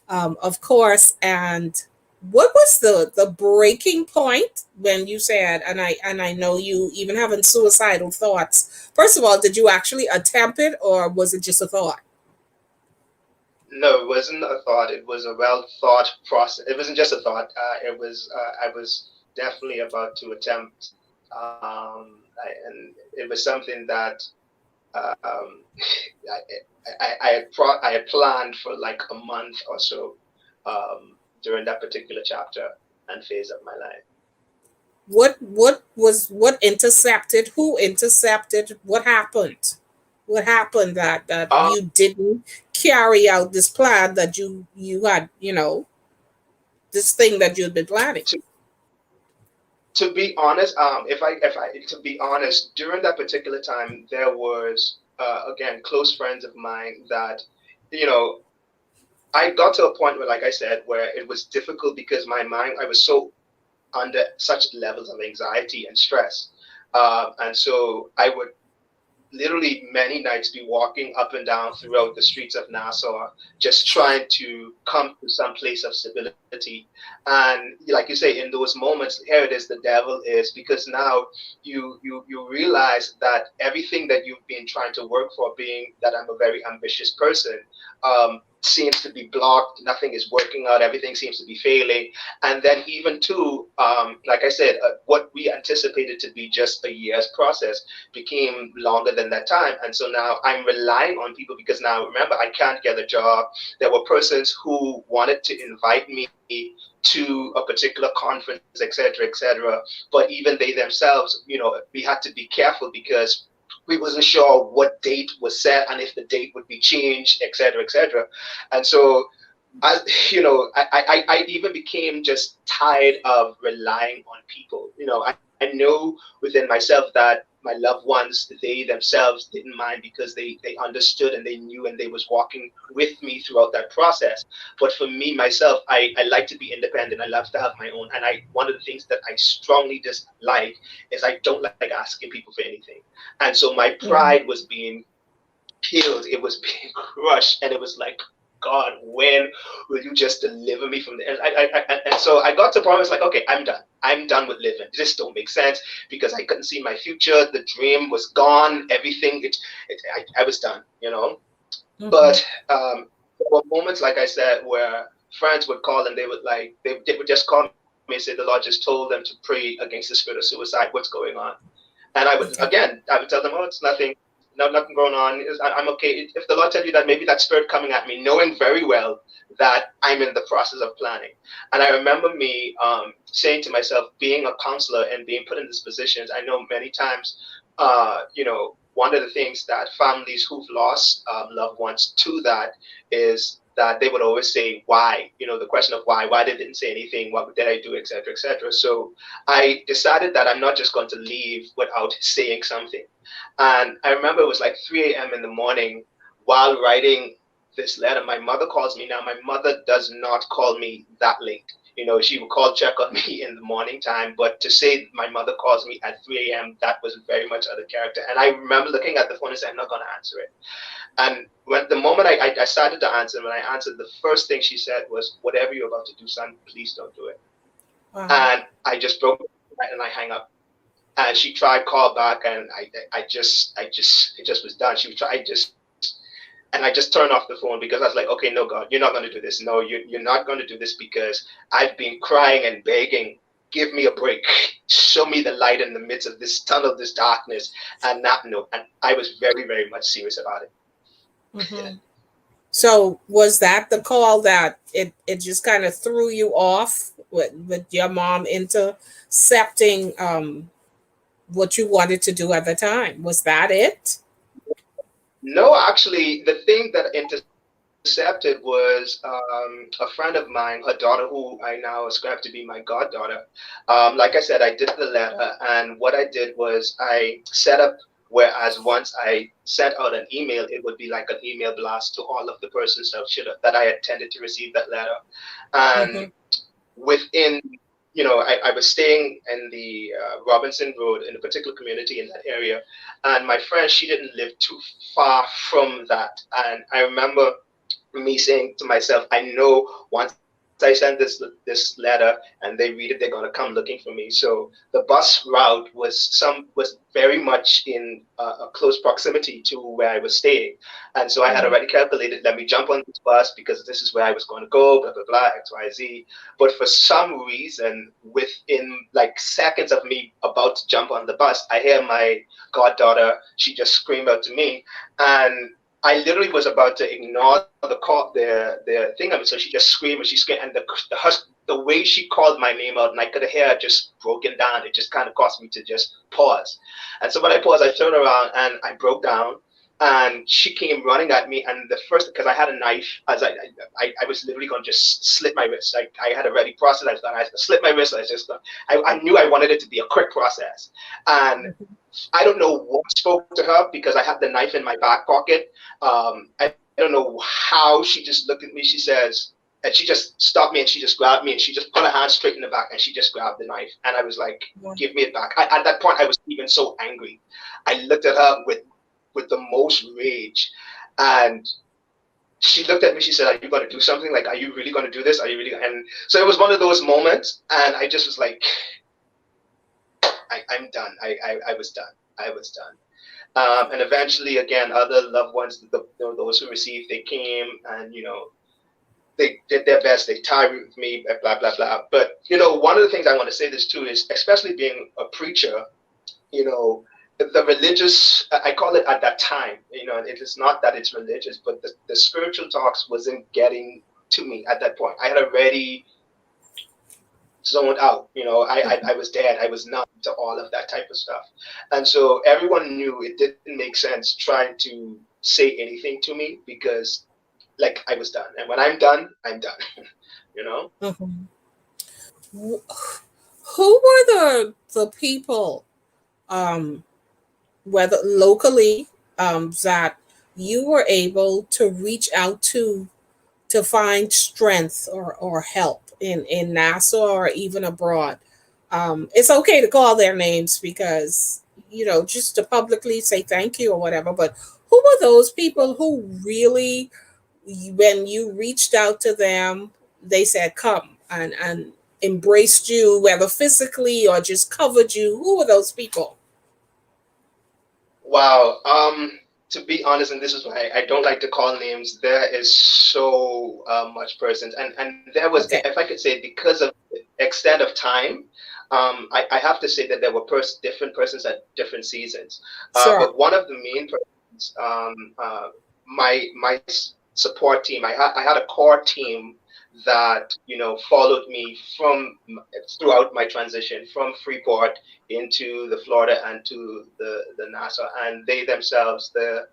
of course. And what was the breaking point when you said, and I know you even having suicidal thoughts? First of all, did you actually attempt it, or was it just a thought? No, it wasn't a thought. It was a well thought process. It wasn't just a thought. It was. I was definitely about to attempt, and it was something that um, I had planned for like a month or so during that particular chapter and phase of my life. What intercepted? Who intercepted? What happened? What happened that Um, you didn't carry out this plan that you had, this thing that you'd been planning? to to be honest, if I to be honest, during that particular time, there was again close friends of mine that you know I got to a point where, like I said, where it was difficult because my mind, I was so under such levels of anxiety and stress. And so I would literally many nights be walking up and down throughout the streets of Nassau, just trying to come to some place of stability. And like you say, in those moments, here it is, the devil is, because now you realize that everything that you've been trying to work for, being that I'm a very ambitious person, seems to be blocked. Nothing is working out. Everything seems to be failing. And then even too, like I said, what we anticipated to be just a year's process became longer than that time. And so now I'm relying on people because now remember, I can't get a job. There were persons who wanted to invite me to a particular conference, etc., etc. But even they themselves, we had to be careful because we wasn't sure what date was set and if the date would be changed, etc., etc. And so I, I even became just tired of relying on people. I know within myself that my loved ones, they themselves didn't mind because they understood and they knew and they was walking with me throughout that process. But for me, myself, I like to be independent. I love to have my own. And one of the things that I strongly dislike is I don't like asking people for anything. And so my pride Mhm. was being killed. It was being crushed. And it was like, God, when will you just deliver me from the end? And so I got to a point where it's like, okay, I'm done. I'm done with living. This don't make sense because I couldn't see my future. The dream was gone. Everything, I was done. Mhm. But there were moments, like I said, where friends would call and they would they would just call me and say the Lord just told them to pray against the spirit of suicide. What's going on? And I would Okay. again, I would tell them, oh, it's nothing. nothing going on. I'm okay. If the Lord tell you that, maybe that spirit coming at me, knowing very well that I'm in the process of planning. And I remember me saying to myself, being a counselor and being put in these positions, I know many times, one of the things that families who've lost loved ones to that is that they would always say why, the question of why they didn't say anything, what did I do, etc., etc. So I decided that I'm not just going to leave without saying something. And I remember it was like 3 a.m. in the morning while writing this letter. My mother calls me. Now, my mother does not call me that late. She would call, check on me in the morning time. But to say my mother calls me at 3 a.m., that was very much out of character. And I remember looking at the phone and saying, I'm not going to answer it. And when the moment I started to answer, when I answered, the first thing she said was, whatever you're about to do, son, please don't do it. Wow. And I just broke and I hang up. And she tried call back, and it just was done. She tried and I just turned off the phone because I was like, okay, no, God, you're not going to do this. No, you're not going to do this because I've been crying and begging. Give me a break. Show me the light in the midst of this tunnel, this darkness, and not no. And I was very, very much serious about it. Mm-hmm. So was that the call that it just kind of threw you off with your mom intercepting what you wanted to do at the time? Was that it? No, actually, the thing that intercepted was a friend of mine, her daughter, who I now ascribe to be my goddaughter. Like I said, I did the letter, and what I did was I set up. Whereas once I sent out an email, it would be like an email blast to all of the persons that I intended to receive that letter. And Mm-hmm. within, I was staying in the Robinson Road in a particular community in that area, and my friend, she didn't live too far from that. And I remember me saying to myself, I know once I send this letter and they read it, they're gonna come looking for me. So the bus route was very much in a close proximity to where I was staying, and so I had Mm-hmm. already calculated, let me jump on this bus because this is where I was going to go, blah blah blah, X Y Z. But for some reason, within like seconds of me about to jump on the bus, I hear my goddaughter. She just screamed out to me, and I literally was about to ignore the thing of it. So she just screamed and she screamed, and the way she called my name out, and I could hear her just broken down. It just kind of caused me to just pause. And so when I paused, I turned around and I broke down. And she came running at me, and the first, because I had a knife, as I was literally going to just slit my wrist. I had already processed. I slit my wrist. I knew I wanted it to be a quick process, and I don't know what spoke to her because I had the knife in my back pocket. I don't know how she just looked at me. She says, and she just stopped me and she just grabbed me and she just put her hand straight in the back and she just grabbed the knife. And I was like, give me it back. At that point, I was even so angry. I looked at her with the most rage. And she looked at me. She said, are you going to do something? Like, are you really going to do this? Are you really? And so it was one of those moments. And I just was like, I'm done. I was done. I was done. And eventually, again, other loved ones, those who received, they came and, they did their best. They tied with me, blah, blah, blah. But, one of the things I want to say this too is, especially being a preacher, the religious, I call it at that time, it is not that it's religious, but the spiritual talks wasn't getting to me at that point. I had already zoned out. I was dead. I was numb to all of that type of stuff. And so everyone knew it didn't make sense trying to say anything to me because like I was done. And when I'm done, I'm done. you know? Mm-hmm. Who were the people, um, whether locally, that you were able to reach out to find strength or help in Nassau or even abroad? It's okay to call their names because, just to publicly say thank you or whatever. But who were those people who really, when you reached out to them, they said, come and embraced you, whether physically or just covered you? Who were those people? Wow. To be honest, and this is why I don't like to call names, there is so much persons. And there was, Okay. if I could say, because of the extent of time, I have to say that there were different persons at different seasons. Sure. But one of the main persons friends, my support team. I had a core team that followed me throughout my transition from Freeport into the Florida and to the NASA, and they themselves, the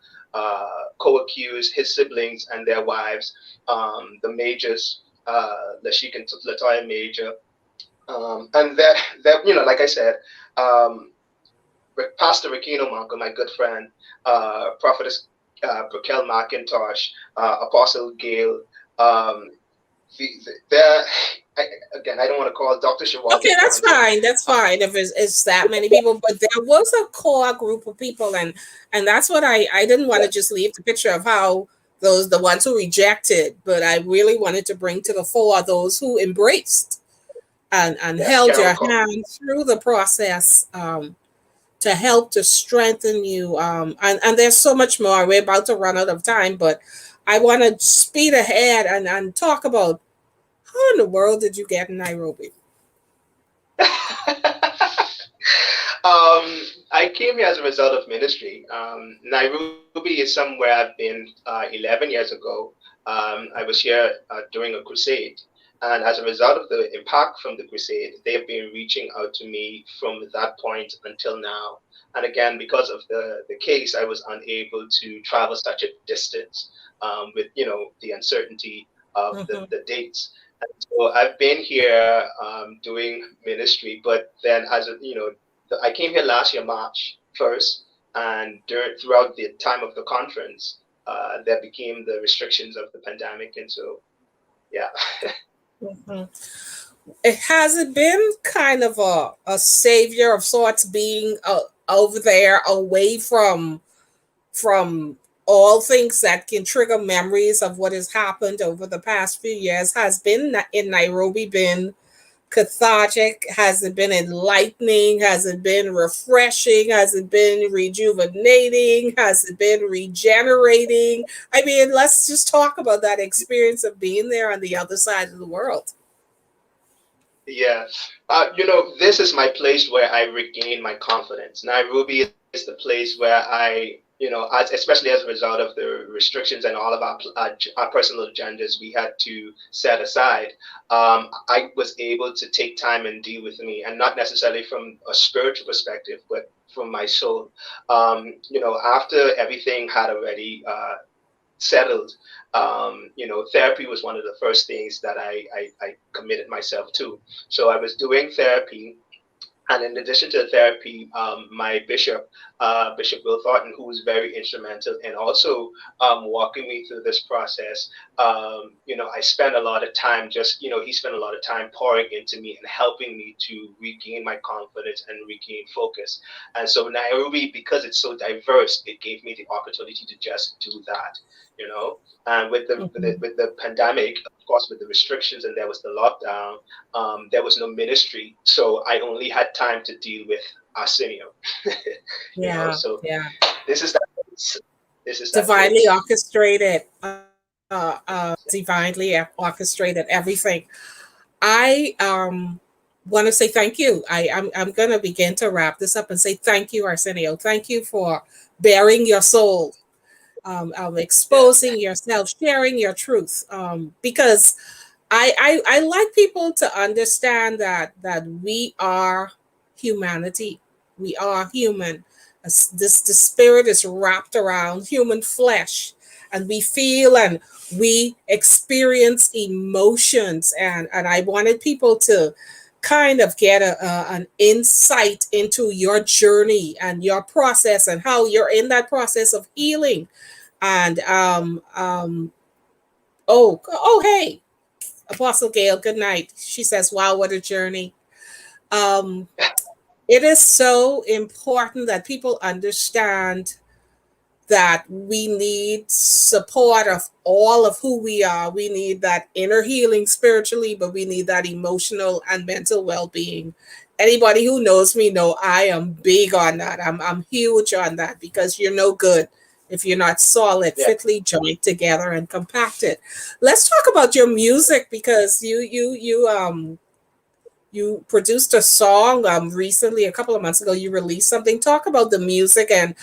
co-accused, his siblings and their wives, the majors, Lashik and Latoya Major, and that like I said, um, Pastor Rakino Monk, my good friend, Prophetess Raquel McIntosh, Apostle Gail. Um, the again, I don't want to call Dr. Okay, Shawaldi that's Johnson. fine. That's fine if it's that many people, but there was a core group of people, and that's what I didn't want Yeah, to just leave the picture of how those the ones who rejected, but I really wanted to bring to the fore those who embraced and yes, held Carol your McCall. hand through the process to help to strengthen you. And there's so much more. We're about to run out of time, but I want to speed ahead and talk about how in the world did you get in Nairobi? I came here as a result of ministry. Nairobi is somewhere I've been 11 years ago. I was here during a crusade. And as a result of the impact from the crusade, they've been reaching out to me from that point until now. And again, because of the case, I was unable to travel such a distance with, the uncertainty of Mhm. the dates. So I've been here doing ministry, but then I came here last year, March 1st, and throughout the time of the conference, there became the restrictions of the pandemic, and so yeah. Mhm. It has it been kind of a savior of sorts being over there away from all things that can trigger memories of what has happened over the past few years. Has been in Nairobi been cathartic? Has it been enlightening? Has it been refreshing? Has it been rejuvenating? Has it been regenerating? I mean, let's just talk about that experience of being there on the other side of the world. Yeah. This is my place where I regain my confidence. Nairobi is the place where especially as a result of the restrictions and all of our personal agendas we had to set aside, I was able to take time and deal with me, and not necessarily from a spiritual perspective, but from my soul. After everything had already settled, therapy was one of the first things that I committed myself to. So I was doing therapy, and in addition to therapy, my bishop, Bishop Will Thornton, who was very instrumental in also walking me through this process, I spent a lot of time he spent a lot of time pouring into me and helping me to regain my confidence and regain focus. And so Nairobi, because it's so diverse, it gave me the opportunity to just do that, And with Mhm. the pandemic, of course, with the restrictions, and there was the lockdown, there was no ministry, so I only had time to deal with Arsenio. Yeah, So yeah. this is that place. This is that Divinely place. orchestrated. Divinely orchestrated everything. I want to say thank you. I'm going to begin to wrap this up and say thank you, Arsenio. Thank you for bearing your soul, Yeah, exposing yourself, sharing your truth. Because I like people to understand that we are humanity. We are human. This the spirit is wrapped around human flesh, and we feel and we experience emotions. And I wanted people to kind of get an insight into your journey and your process and how you're in that process of healing. And hey, Apostle Gail, good night. She says, wow, what a journey. Um, it is so important that people understand that we need support of all of who we are. We need that inner healing spiritually, but we need that emotional and mental well-being. Anybody who knows me know I am big on that. I'm huge on that because you're no good if you're not solid, yeah. fitly joined together and compacted. Let's talk about your music because you produced a song recently, a couple of months ago. You released something. Talk about the music and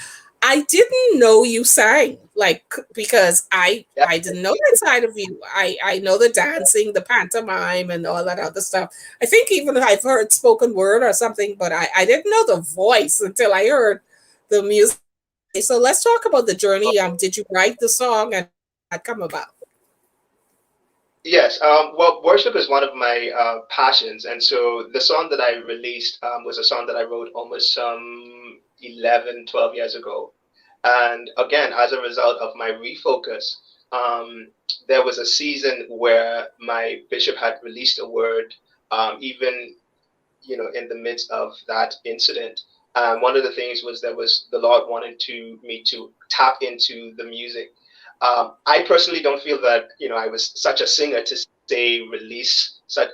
I didn't know you sang, like, because Yeah. I didn't know that side of you. I know the dancing, the pantomime, and all that other stuff. I think even I've heard spoken word or something, but I didn't know the voice until I heard the music. So let's talk about the journey. Did you write the song, and how did that come about? Yes. Well, worship is one of my passions, and so the song that I released was a song that I wrote almost 11, 12 years ago. And again, as a result of my refocus, there was a season where my bishop had released a word, even in the midst of that incident. One of the things was there was the Lord wanted to me to tap into the music. I personally don't feel that I was such a singer to say release such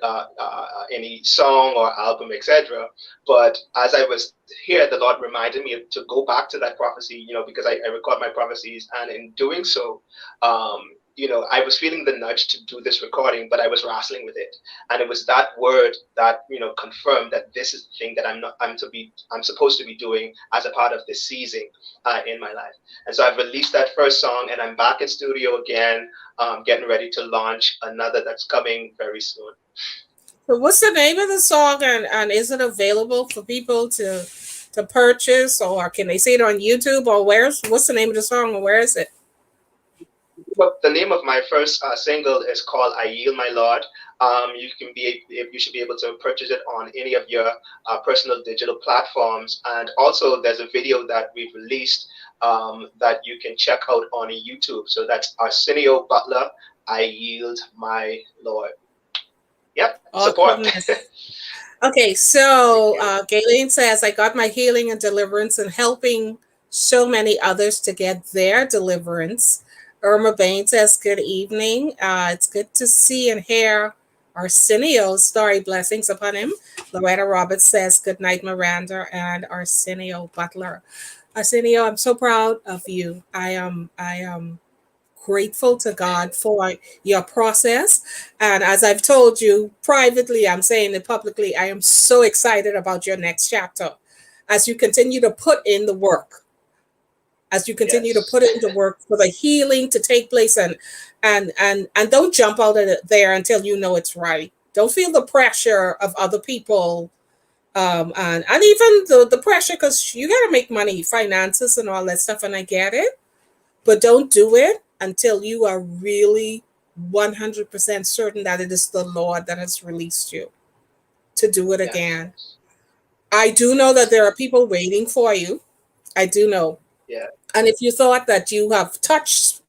any song or album, etc. But as I was here, the Lord reminded me to go back to that prophecy, because I record my prophecies, and in doing so, um, I was feeling the nudge to do this recording, but I was wrestling with it, and it was that word that confirmed that this is the thing that I'm supposed to be doing as a part of this season in my life. And so I've released that first song, and I'm back in studio again, getting ready to launch another that's coming very soon. So what's the name of the song, and is it available for people to purchase, or can they see it on YouTube, or what's the name of the song, or where is it? But the name of my first single is called "I Yield My Lord." You should be able to purchase it on any of your personal digital platforms, and also there's a video that we've released that you can check out on YouTube. So that's Arsenio Butler. I yield my Lord. Yep, Oh support. goodness. Okay, Thank so you. Galen says, I got my healing and deliverance and helping so many others to get their deliverance. Irma Bain says, good evening. It's good to see and hear Arsenio's story. Blessings upon him. Loretta Roberts says, good night, Miranda and Arsenio Butler. Arsenio, I'm so proud of you. I am grateful to God for your process. And as I've told you privately, I'm saying it publicly, I am so excited about your next chapter as you continue to put in the work, as you continue to Yes. put in the work for the healing to take place, and don't jump out of there until you know it's right. Don't feel the pressure of other people, and even the pressure, because you got to make money, finances and all that stuff, and I get it, but don't do it until you are really 100% certain that it is the Lord that has released you to do it Yes. again. Yes. I do know that there are people waiting for you. I do know. Yeah. And if you thought that you have touched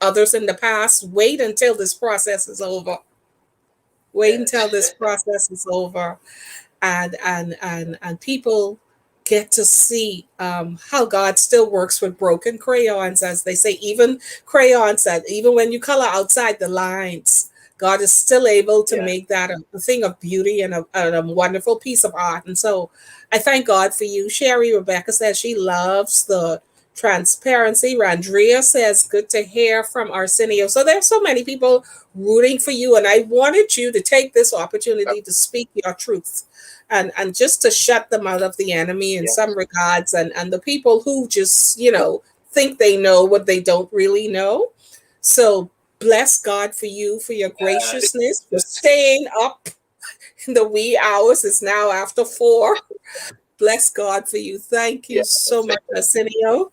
others in the past, wait until this process is over. Wait until Yes. this process is over, and people get to see how God still works with broken crayons, as they say. Even crayons that, even when you color outside the lines, God is still able to Yeah. make that a thing of beauty and a wonderful piece of art. And so I thank God for you. Sherry Rebecca says she loves the transparency. Randrea says, good to hear from Arsenio. So there's so many people rooting for you. And I wanted you to take this opportunity to speak your truth, and just to shut them out of the enemy in some Yes. regards, and the people who just, think they know what they don't really know. So bless God for you, for your Uh, graciousness, for staying up in the wee hours. It's now after 4. Bless God for you. Thank you yeah. so much, Arsenio.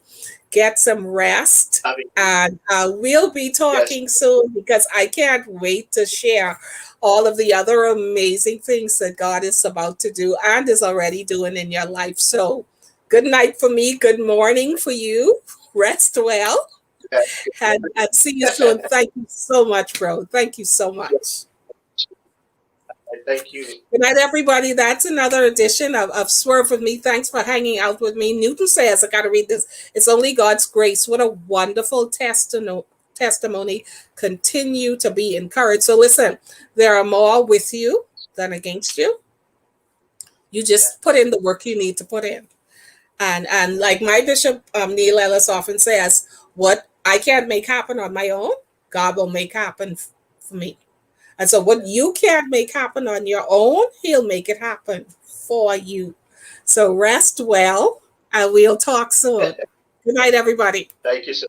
Get some rest. I mean, And we'll be yes. talking soon, because I can't wait to share all of the other amazing things that God is about to do and is already doing in your life. So, good night for me. Good morning for you. Rest well, and see you soon. Thank you so much, bro. Thank you so much. Thank you. Good night, everybody. That's another edition of Swerve with me. Thanks for hanging out with me. Newton says, I got to read this. It's only God's grace. What a wonderful testimony. Continue to be encouraged. So, listen, there are more with you than against you. You Yeah. just put in the work you need to put in. And like my bishop, Neil Ellis, often says, what I can't make happen on my own, God will make happen for me. And so, what you can't make happen on your own, He'll make it happen for you. So, rest well, and we'll talk soon. Good night, everybody. Thank you so